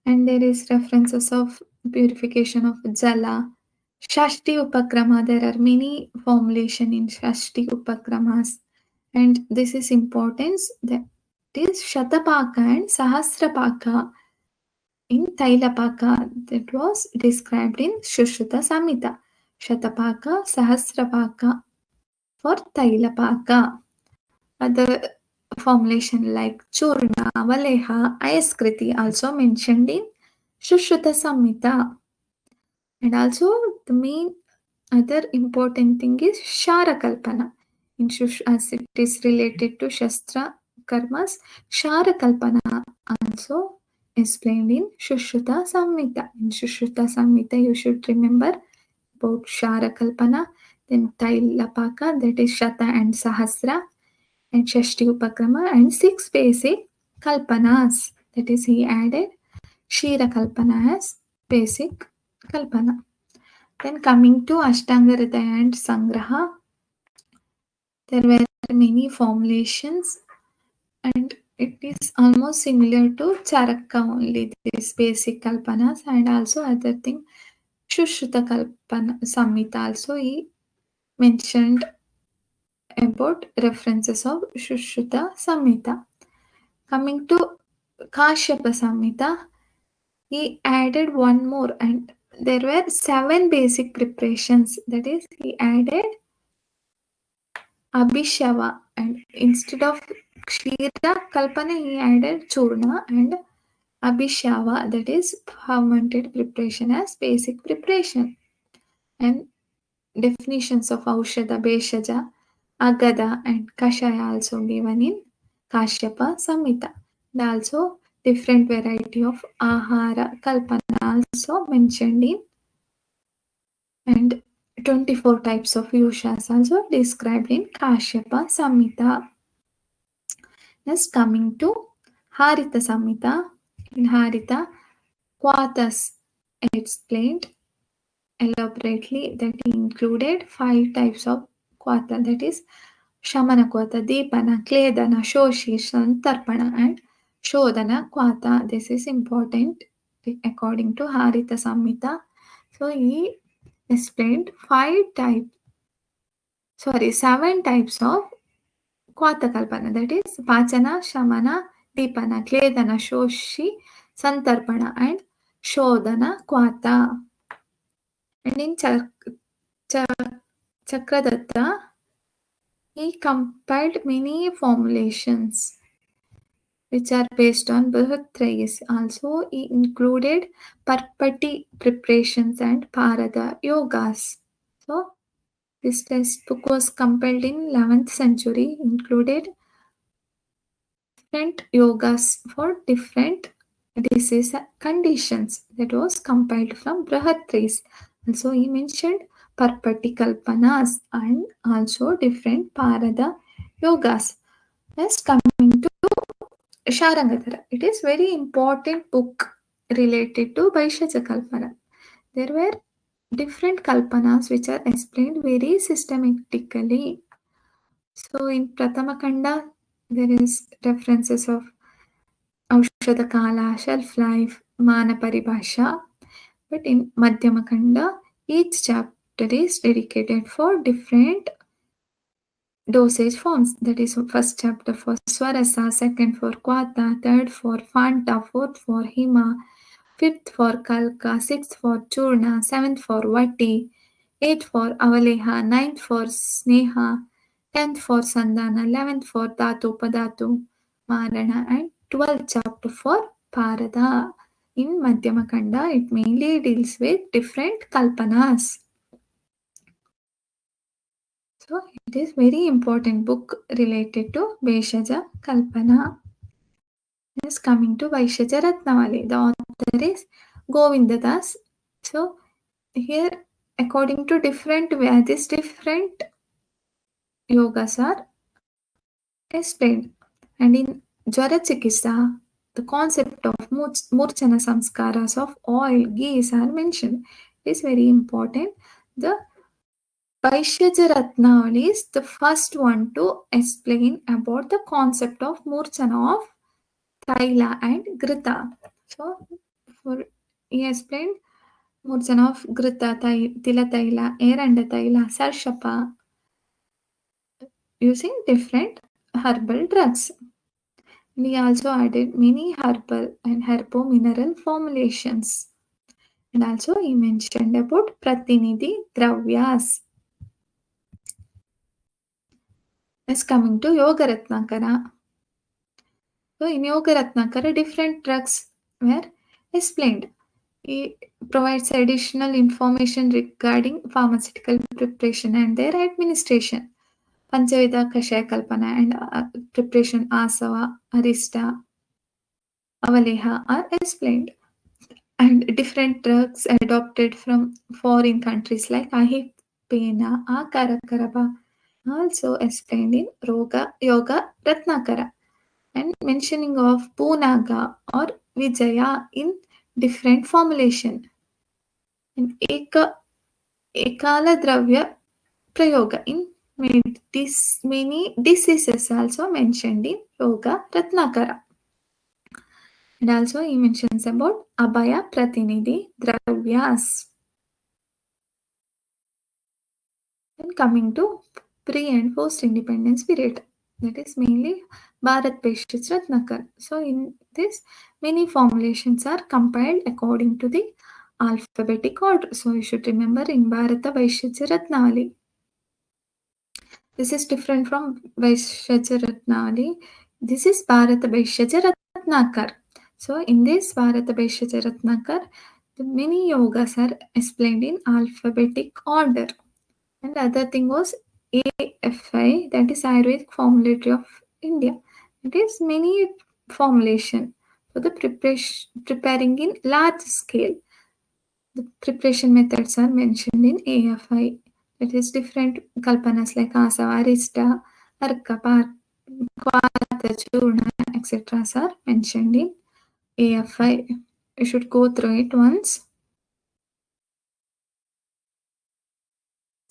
And there is references of purification of Jala. Shashti Upakrama, there are many formulation in Shashti Upakramas. And this is importance that is Shatapaka and Sahasrapaka in Tailapaka that was described in Shushruta Samhita. Shatapaka, Sahasrapaka for Tailapaka. Other formulation like Churna, Valeha, Ayaskriti also mentioned in Shushruta Samhita. And also the main other important thing is Shara Kalpana. In as it is related to Shastra Karmas, Shara Kalpana also explained in Shushruta Samhita. In Shushruta Samhita, you should remember about Shara Kalpana, then Tailapaka, that is Shata and Sahasra, and Shashti Upakrama, and 6 basic Kalpanas. That is, he added Shira Kalpana as basic Kalpana. Then coming to Ashtanga Hridaya and Sangraha, there were many formulations and it is almost similar to Charaka only, these basic Kalpanas, and also other thing, Shushruta Kalpana Samhita also he mentioned about references of Shushruta Samhita. Coming to Kashyapa Samhita, he added one more and there were 7 basic preparations. That is, he added Abhishava and instead of Kshira Kalpana he added Churna and Abhishava, that is fermented preparation as basic preparation. And definitions of Aushadha, Bhaishajya, Agada and Kashaya also given in Kashyapa Samhita. And also different variety of Ahara Kalpana also mentioned in, and 24 types of Yushas also described in Kashyapa Samhita. Next, coming to Harita Samhita. In Harita, Kwatas explained elaborately that included 5 types of Kwata, that is Shamana Kwata, Dipana, Kledana, Shoshi, Santarpana and Shodana Kwata. This is important according to Harita Samhita. So he explained 7 types of Kwata Kalpana, that is Pachana, Shamana, Dipana, Kledana, Shoshi, Santarpana and Shodana Kwata. And in Chakradatta, he compiled many formulations which are based on Brihatrayas. Also, he included Parpati preparations and Parada yogas. So, this textbook was compiled in 11th century, included different yogas for different disease conditions. That was compiled from Brihatrayas. Also, he mentioned Parpati Kalpanas and also different Parada yogas. Next, coming to Sharangadhara. It is very important book related to Bhaishajya Kalpana. There were different kalpanas which are explained very systematically. So in Prathama Kanda, there is references of Aushadha Kala, shelf life, Mana Paribhasha. But in Madhyama Kanda, each chapter is dedicated for different dosage forms. That is first chapter for Swarasa, second for Kwata, third for Fanta, fourth for Hima, fifth for Kalka, sixth for Churna, seventh for Vati, eighth for Avaleha, ninth for Sneha, 10th for Sandana, 11th for Dhatu Padatu, Marana, and 12th chapter for Bharata. In Madhyamakanda, it mainly deals with different kalpanas. So it is very important book related to Bhaishajya Kalpana. Is coming to Bhaishajya Ratnavali. The author is Govinda Das. So here, according to different Vyadis, different yogas are explained. And in Jwara Chikitsa, the concept of Murchana Samskaras of oil, ghees are mentioned. It is very important. The Bhaishajya Ratnavali is the first one to explain about the concept of Murchana of Taila and Grita. So, he explained Murchana of Grita, Tila Taila, Eranda Taila, Sarshapa using different herbal drugs. And he also added many herbal and herbo-mineral formulations. And also he mentioned about Pratinidhi Dravyas. Next coming to Yoga Ratnakara. So in Yoga Ratnakara, different drugs were explained. He provides additional information regarding pharmaceutical preparation and their administration. Panchavida Kashaya Kalpana and preparation Asava, Arista, Avaleha are explained. And different drugs adopted from foreign countries like Ahipena, Akarakaraba also explained in Yoga Ratnakara. And mentioning of Punaga or Vijaya in different formulation. And Ekala Dravya Prayoga in many diseases also mentioned in Yoga Ratnakara. And also he mentions about Abhaya Pratinidhi Dravyas. And coming to pre and post independence period, that is mainly Bharat Bhaishajya Ratnakar. So in this, many formulations are compiled according to the alphabetic order. So you should remember in Bharata Bhaishajya Ratnavali. This is different from Bhaishajya Ratnavali. This is Bharata Bhaishajya Ratnakar. So in this Bharata Bhaishajya Ratnakar, the many yogas are explained in alphabetic order. And the other thing was AFI, that is Ayurvedic Formulary of India. It is many formulation for the preparing in large scale. The preparation methods are mentioned in AFI. It is different kalpanas like Asava, Arista, Arka, Kvata, Churna, etc. are mentioned in AFI. You should go through it once.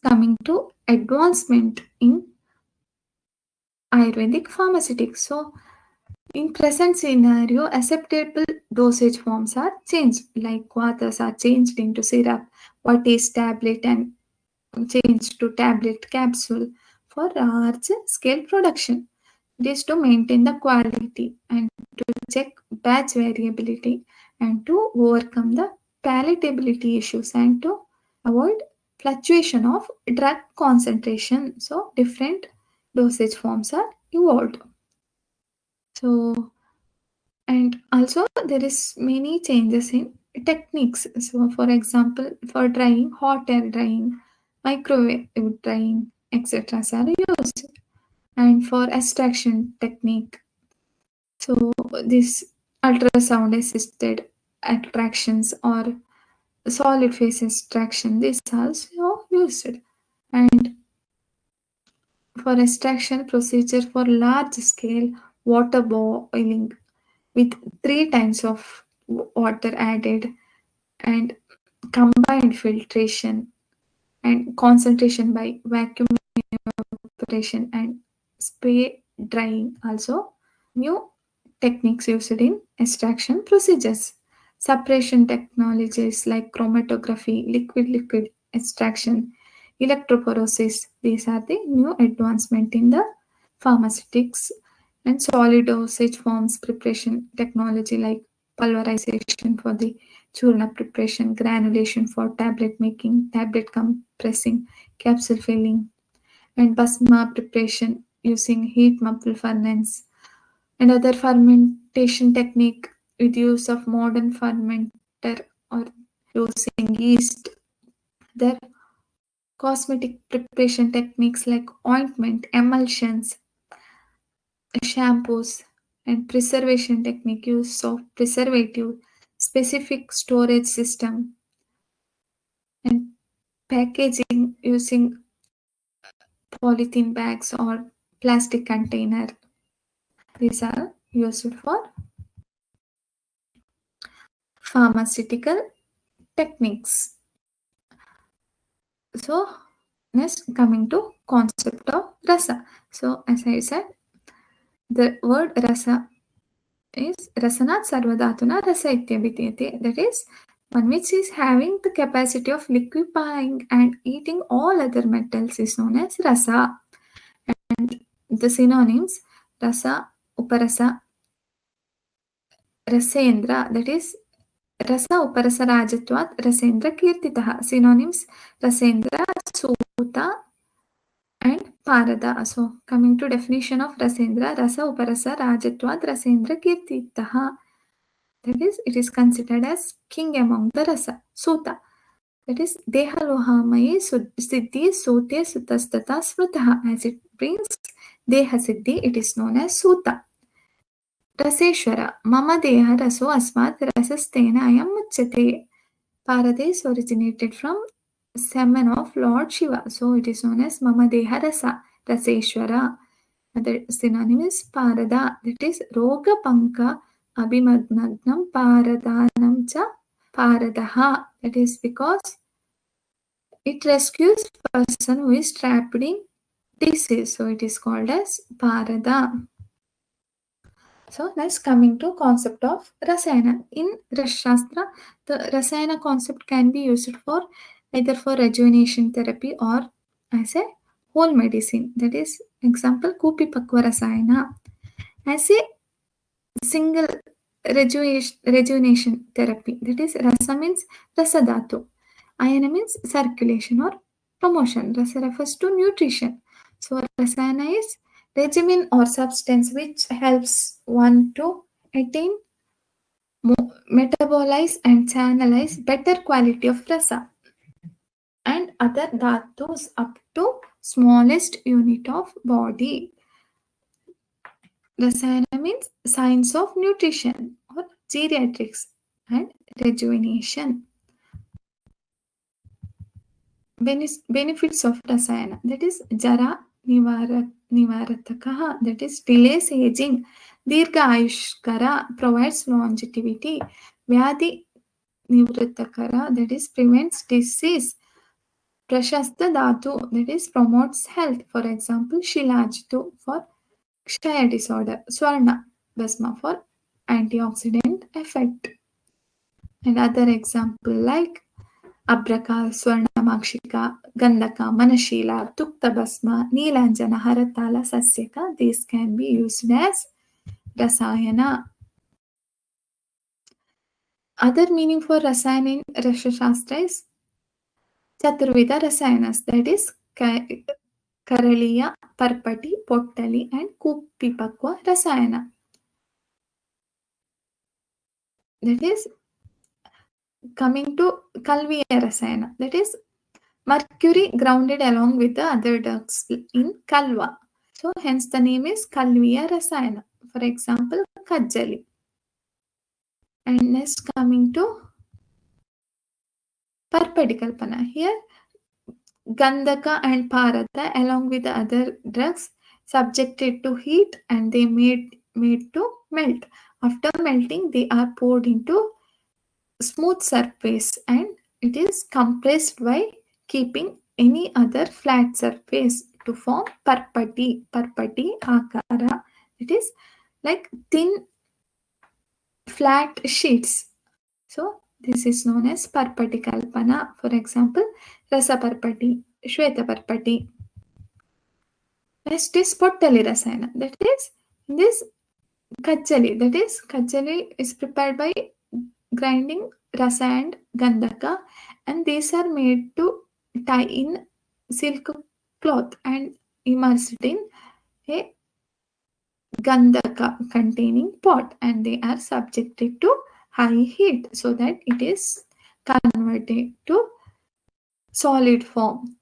Coming to advancement in Ayurvedic pharmaceutics. So, in present scenario, acceptable dosage forms are changed, like quarters are changed into syrup, what is tablet and changed to tablet capsule for large scale production. It is to maintain the quality and to check batch variability and to overcome the palatability issues and to avoid fluctuation of drug concentration. So different dosage forms are evolved. So and also there is many changes in techniques. So for example, for drying, hot air drying, microwave drying, etc. are used. And for extraction technique, so this ultrasound assisted extractions or solid phase extraction, this also used. And for extraction procedure for large scale water boiling with 3 times of water added and combined filtration and concentration by vacuum evaporation and spray drying, also new techniques used in extraction procedures. Separation technologies like chromatography, liquid extraction, electrophoresis, these are the new advancement in the pharmaceutics. And solid dosage forms preparation technology like pulverization for the churna preparation, granulation for tablet making, tablet compressing, capsule filling, and basma preparation using heat muffle furnace and other fermentation technique with use of modern fermenter or using yeast. There are cosmetic preparation techniques like ointment, emulsions, shampoos, and preservation technique, use of preservative, specific storage system, and packaging using polythene bags or plastic container. These are used for pharmaceutical techniques. So next coming to concept of rasa. So as I said, the word rasa is rasanat sarvadatuna rasa ityabhidyate. That is one which is having the capacity of liquefying and eating all other metals is known as rasa. And the synonyms rasa, uparasa, rasendra, that is rasa uparasa rajatvat rasendra kirtitah. Synonyms rasendra, suta, and parada. So coming to definition of rasendra, rasa uparasa rajatvat rasendra kirtitah. That is, it is considered as king among the rasa. Suta, that is Dehalohamayi Siddhi Sute Sutastata Smritaha. As it brings Deha Siddhi, it is known as Suta. Raseshwara, Mama Deha Raso Asmat Rasastena Ayam Muchate. Paradise originated from semen of Lord Shiva, so it is known as Mama Deha Rasa. Raseshwara. The synonym is Parada, that is Roga Panka Abhimagnam Paradanam Cha Paradaha. That is because it rescues person who is trapped in disease, so it is called as Parada. So next coming to concept of Rasayana. In Rasashastra, the Rasayana concept can be used for either for rejuvenation therapy or as a whole medicine. That is example Kupi Pakva Rasayana. As a single rejuvenation therapy, that is Rasa means Rasadhatu. Ayana means circulation or promotion. Rasa refers to nutrition. So Rasayana is regimen or substance which helps one to attain, metabolize and channelize better quality of rasa and other dhatus up to smallest unit of body. Rasayana means science of nutrition or geriatrics and rejuvenation. Benefits of Rasayana, that is Jara Nivaratakaha, that is delays aging. Dirga Ayushkara provides longevity. Vyadi Nivritakara, that is prevents disease. Prashasta Dhatu, that is promotes health. For example, Shilajtu for Kshaya disorder. Swarna Basma for antioxidant effect. And other example like Abraka, Swarnamakshika, Gandaka, Manashila, Tuktabasma, Nilanjana, Haratala, Sasyaka. These can be used as Rasayana. Other meaning for Rasayana in Rasashastra is Chaturveda Rasayanas, that is Karaliya, Parpati, Pottali, and Kupipakwa Rasayana. That is coming to Kalviya Rasayana, that is mercury grounded along with the other drugs in Kalva. So hence the name is Kalviya Rasayana. For example, Kajjali. And next coming to Parpati Kalpana. Here Gandhaka and Parata along with the other drugs subjected to heat and they made to melt. After melting, they are poured into smooth surface and it is compressed by keeping any other flat surface to form parpati akara. It is like thin flat sheets. So this is known as parpati kalpana. For example, rasa parpati, shweta parpati. Next is pottali rasayana. That is this kajjali. That is kajjali is prepared by grinding rasa and gandhaka, and these are made to tie in silk cloth and immersed in a Gandhaka containing pot, and they are subjected to high heat so that it is converted to solid form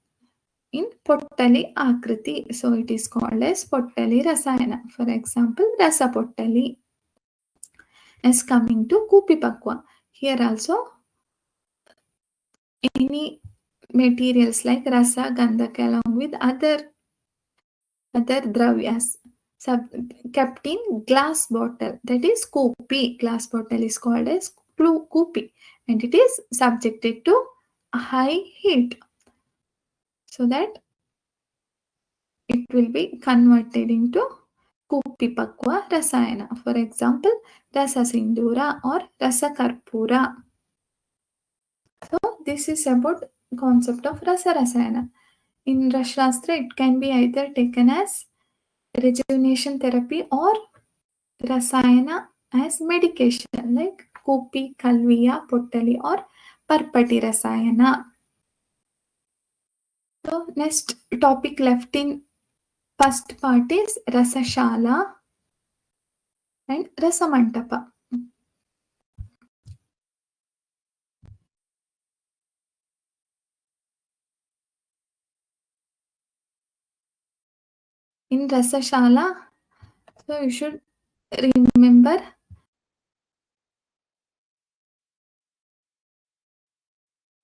in Pottali Akriti. So it is called as Pottali Rasayana. For example, Rasa Pottali. As coming to Kupi Pakwa, here also any materials like Rasa, Gandhaka along with other dravyas kept in glass bottle, that is Kupi. Glass bottle is called as Kupi, and it is subjected to high heat so that it will be converted into Kupi Pakwa Rasayana. For example, Rasa Sindura or Rasa Karpura. So this is about concept of Rasa Rasayana. In Rasashastra, it can be either taken as rejuvenation therapy or Rasayana as medication like Kupi, Kalviya, Pottali or Parpati Rasayana. So next topic left in first part is Rasashala and Rasamantapa. In Rasashala, so you should remember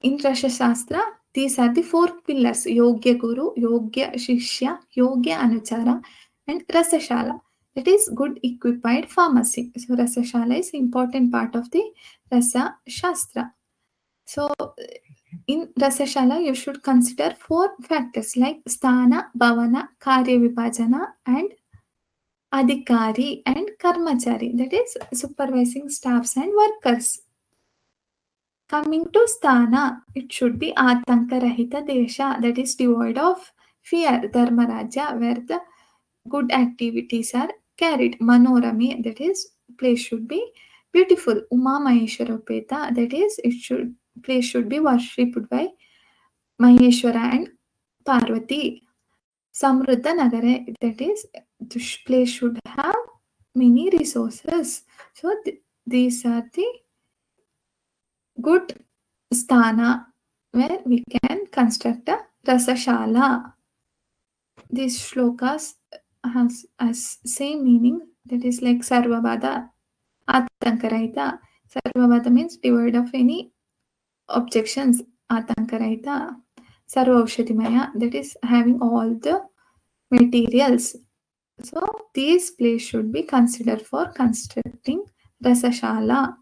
in Rasashastra, these are the four pillars: Yogya Guru, Yogya Shishya, Yogya Anuchara, and Rasashala. That is good equipped pharmacy. So Rasashala is important part of the Rasa Shastra. So in Rasashala, you should consider four factors like Sthana, Bhavana, Karya Vibhajana, and Adhikari and Karmachari. That is supervising staffs and workers. Coming to Sthana, it should be Atankarahita Desha, that is devoid of fear, Dharmaraja, where the good activities are carried. Manorami, that is place should be beautiful. Uma Maheshwarapeta, that is place should be worshipped by Maheshwara and Parvati. Samruddha Nagare, that is this place should have many resources. So these are the good sthana where we can construct a rasashala. These shlokas has as same meaning, that is like sarvavada, atankarahita. Sarvavada means devoid of any objections. Atankarahita, sarvaushadimaya, that is having all the materials. So these places should be considered for constructing rasashala.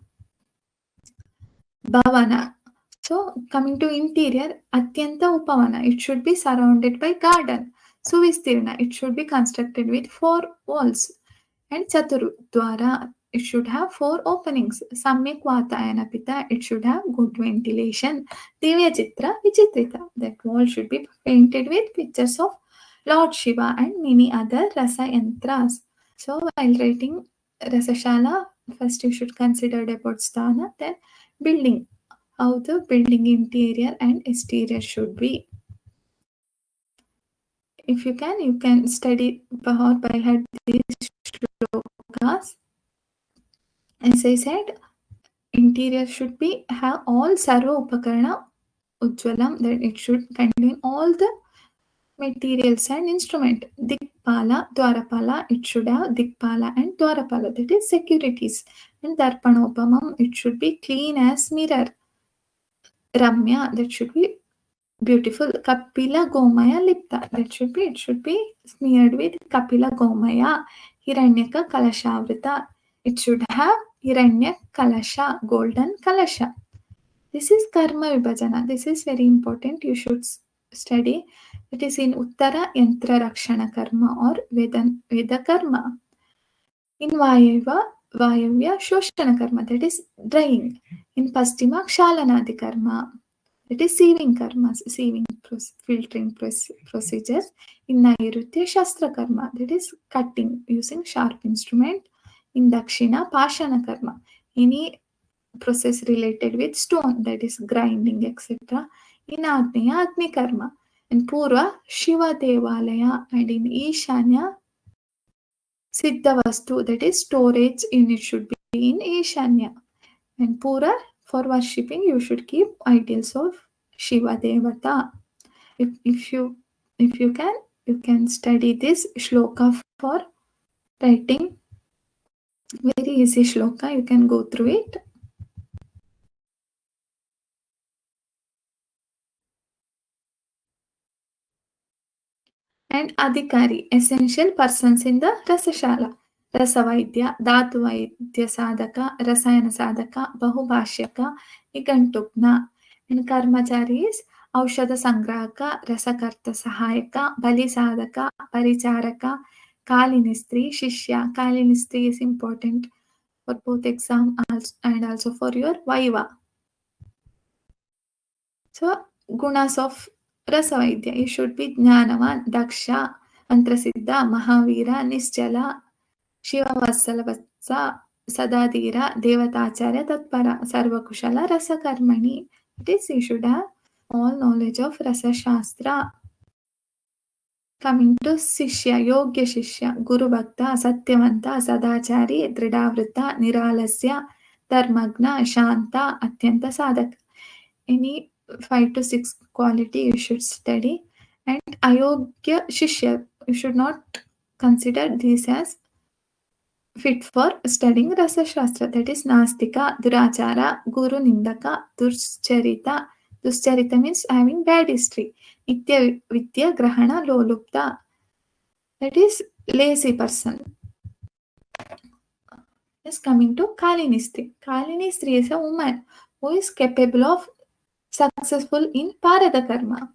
Bhavana. So coming to interior, Atyanta Upavana, it should be surrounded by garden. Suvistirna, it should be constructed with four walls. And Chaturudwara, it should have four openings. Samyak Vatayana Pita, it should have good ventilation. Divya Chitra Vichitrita, that wall should be painted with pictures of Lord Shiva and many other Rasa Yantras. So while writing Rasashala, first you should consider about Sthana, then building, how the building interior and exterior should be. If you can study or by heart these shlokas. As I said, interior should be have all sarva upakarana ujjalam, that it should contain all the materials and instrument. Dikpala, Dwarapala, it should have Dikpala and Dwarapala, that is securities. And Darpanopamam, it should be clean as mirror. Ramya, that should be beautiful. Kapila Gomaya Lipta, that should be, it should be smeared with Kapila Gomaya. Hiranyaka Kalashavrita, it should have Hiranyak Kalasha, golden Kalasha. This is Karma Vibhajana. This is very important. You should study. It is in Uttara Yantra Rakshana Karma or Veda Karma. In Vayavya Shoshana Karma, that is drying. In Pastima Kshalanadi Karma, that is sieving karmas, filtering procedures. In Nairuti Shastra Karma, that is cutting using sharp instrument. In Dakshina Pashana Karma, any process related with stone, that is grinding, etc. In Agneya Agni Karma. In Purva Shiva Devalaya, and in Ishanya Siddha Vastu, that is storage unit, should be in Ishanya. And Pura, for worshipping, you should keep ideals of Shiva Devata. If you can study this shloka for writing. Very easy shloka, you can go through it. And Adhikari, essential persons in the Rasashala. Rasavaidya, Dhatuvaidya Sadhaka, Rasayana Sadhaka, Bahubhashyaka, Nigantugna. And Karmachari is Aushadha Sangrahaka, Rasakarta Sahayaka, Bali Sadhaka, Paricharaka, Kalinistri, Shishya. Kalinistri is important for both exam and also for your Viva. So, gunas of Rasavaidya, you should be Jnanavan, Daksha, Mantrasiddha, Mahavira, Nischala, Shiva Vasalavatsa, Sadadira, Devatacharya, Tatpara, Sarvakushala, Rasakarmani. This you should have all knowledge of Rasashastra. Coming to Shishya, Yogya Shishya, Guru Bhakta, Satyavanta, Sadachari, Dridavrita, Niralasya, Dharmagna, Shanta, Atyanta Sadhaka. Any 5 to 6 quality you should study. And Ayogya Shishya, you should not consider this as fit for studying Rasashastra. That is Nastika, Durachara, Guru Nindaka, Duscharita. Duscharita means having bad history. Nitya Vidya Grahana Lolupta. That is lazy person. Is coming to Kalinistri. Kalinistri is a woman who is capable of successful in Parada Karma.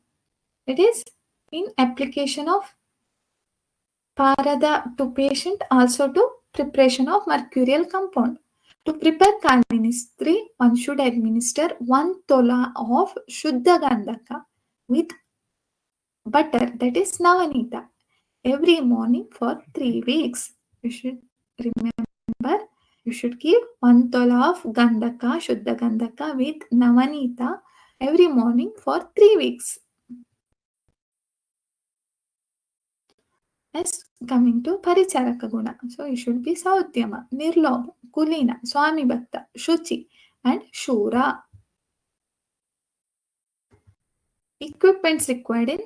It is in application of Parada to patient, also to preparation of mercurial compound. To prepare Kalinistri, one should administer 1 tola of Shuddha Gandhaka with butter, that is Navanita, every morning for 3 weeks. You should remember, you should keep 1 tola of Gandhaka, Shuddha Gandhaka with Navanita every morning for 3 weeks. Next, coming to Paricharaka Guna. So, you should be Sautyama, Nirlobha, Kulina, Swami Bhakta, Shuchi, and Shura. Equipments required in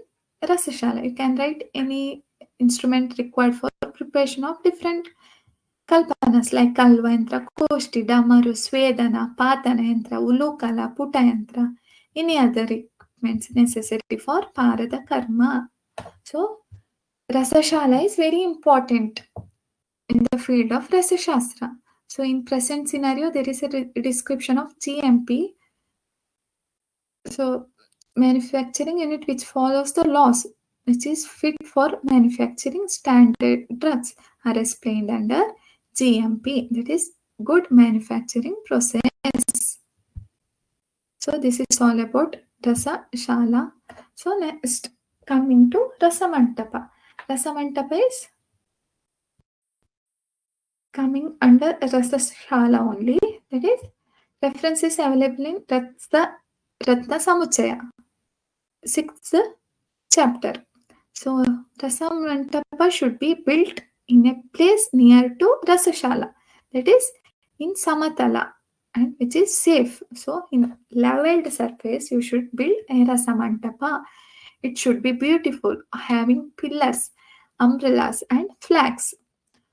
Rasashala. You can write any instrument required for preparation of different kalpanas like Kalva Yantra, Koshti, Damaru, Svedana, Patana Yantra, Ulukala, Puta Yantra, any other equipments necessary for Parada Karma. So, Rasashala is very important in the field of Rasashastra. So, in present scenario, there is a description of GMP. So, manufacturing unit which follows the laws, which is fit for manufacturing standard drugs, are explained under GMP. That is good manufacturing process. So, this is all about Rasashala. So, next coming to Rasamantapa. Rasamantapa is coming under Rasashala only. That is, reference is available in Ratna Samuchaya, 6th chapter. So, Rasamantapa should be built in a place near to Rasashala, that is in Samatala, and which is safe. So, in leveled surface, you should build a Rasamantapa. It should be beautiful, having pillars, umbrellas, and flags.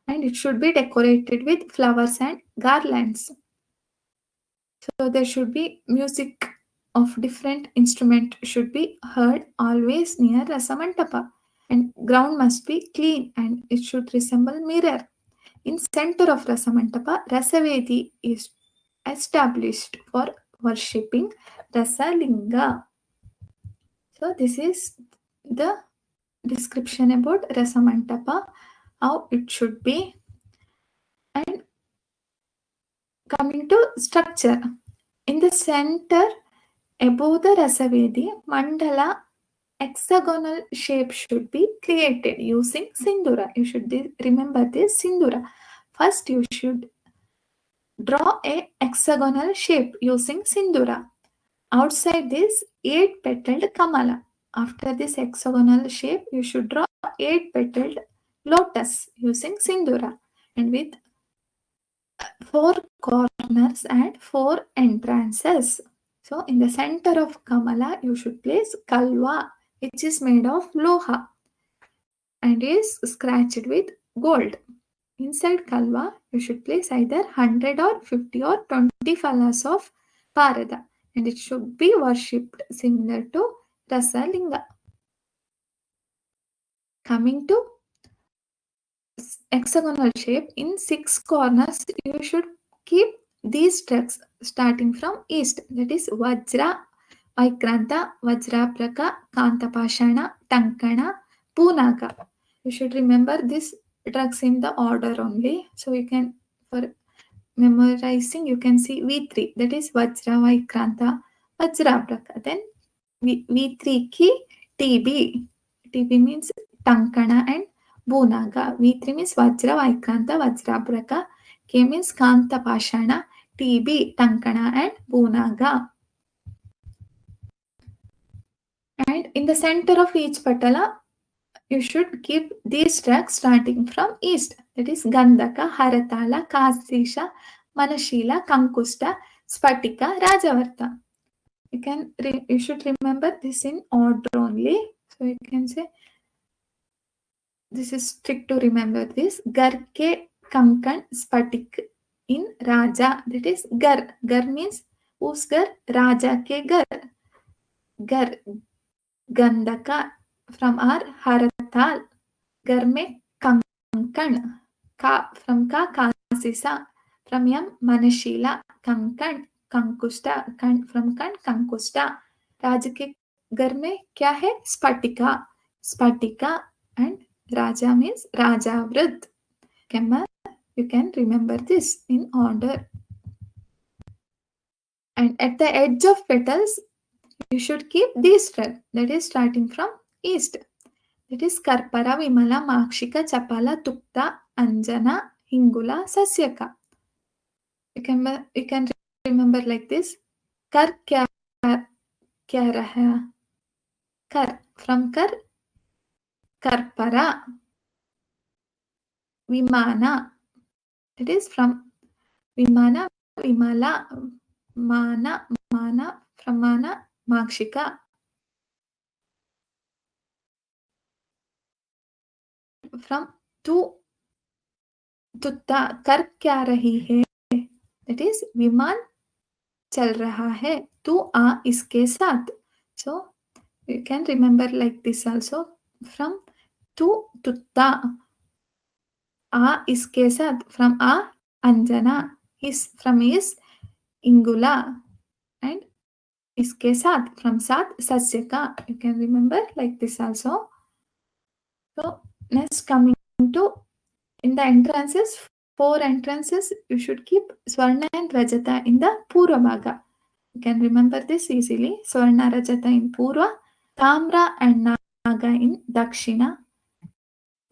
And it should be decorated with flowers and garlands. So there should be music of different instrument should be heard always near Rasamantapa. And ground must be clean and it should resemble mirror. In center of Rasamantapa, Rasavedi is established for worshipping Rasalinga. So this is the description about Rasamantapa, how it should be. And coming to structure, in the center above the Rasavedi, mandala hexagonal shape should be created using sindura. You should remember this sindura. First, you should draw a hexagonal shape using sindura. Outside this, 8-petaled kamala. After this hexagonal shape, you should draw 8-petaled lotus using sindura. and with 4 corners and 4 entrances. So in the center of Kamala, you should place Kalwa, which is made of Loha and is scratched with gold. Inside Kalwa, you should place either 100 or 50 or 20 phalas of Parada, and it should be worshipped similar to Rasalinga. Coming to hexagonal shape, in 6 corners, you should keep these tracks starting from east, that is Vajra, Vaikranta, Vajrapraka, Kantapashana, Tankana, Punaga. You should remember these tracks in the order only. So you can, for memorizing, you can see V3, that is Vajra, Vaikranta, Vajrapraka. Then V3 ki TB. TB means Tankana and Bunaga. V3 means Vajra, Vaikranta, Vajrapraka. K means Kanta Pashana, TB, Tankana and Bunaga. And in the center of each patala, you should keep these tracks starting from east. That is Gandhaka, Haratala, Kasisha, Manashila, Kankusta, Spatika, Rajavarta. You should remember this in order only. So you can say, this is trick to remember this. Garke Kankan Spatik in Raja. That is Gar. Gar means whose Gar? Raja ke Gar. Gar. Gandhaka from our Haratal. Gar में Kankan. Ka from Ka Kasisa. From Yam Manashila. Kankan. Kankusta. Kan from Kan Kankusta. राज के घर में क्या है? स्फटिका. स्फटिका and Raja means Rajavrit. You can remember this in order. And at the edge of petals, you should keep these tracks. That is starting from east. That is Karpara, Vimala, Makshika, Chapala, Tukta, Anjana, Hingula, Sasyaka. You can remember like this. Kar kya raha? Kar from Kar, Karpara. Vimana. That is from Vimana, Vimala, Mana, from Mana, Makshika. From Tu, Tutta, कर क्या रही है? That is विमान चल रहा है. तू आ इसके साथ. So you can remember like this also. From Tu, Tutta, आ इसके साथ. From uh, Anjana. From is Ingula. And इसके साथ from साथ सस्यका. You can remember like this also. So next coming to in the entrances, 4 entrances, you should keep Swarna and Rajata in the Purva Bhaga. You can remember this easily. Swarna Rajata in Purva, Tamra and Naga in Dakshina,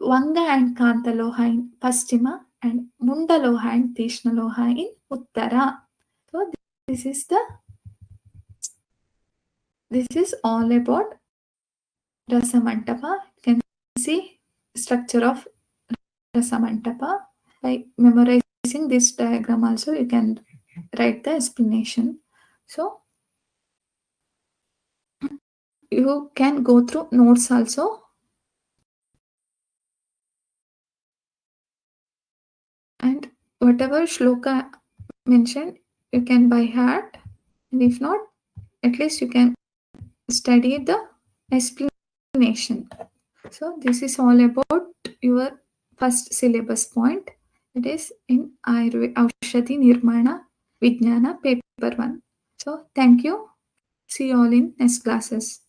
Vanga and Kantaloha in Paschima, and Mundaloha and Tishnaloha in Uttara. So this is all about Rasamantapa. You can see structure of Rasamantapa. By memorizing this diagram also, you can write the explanation. So you can go through notes also. And whatever shloka mentioned, you can by heart. And if not, at least you can study the explanation. So this is all about your first syllabus point. It is in Ayurveda Aushadhi Nirmana Vijnana paper 1. So thank you. See you all in next classes.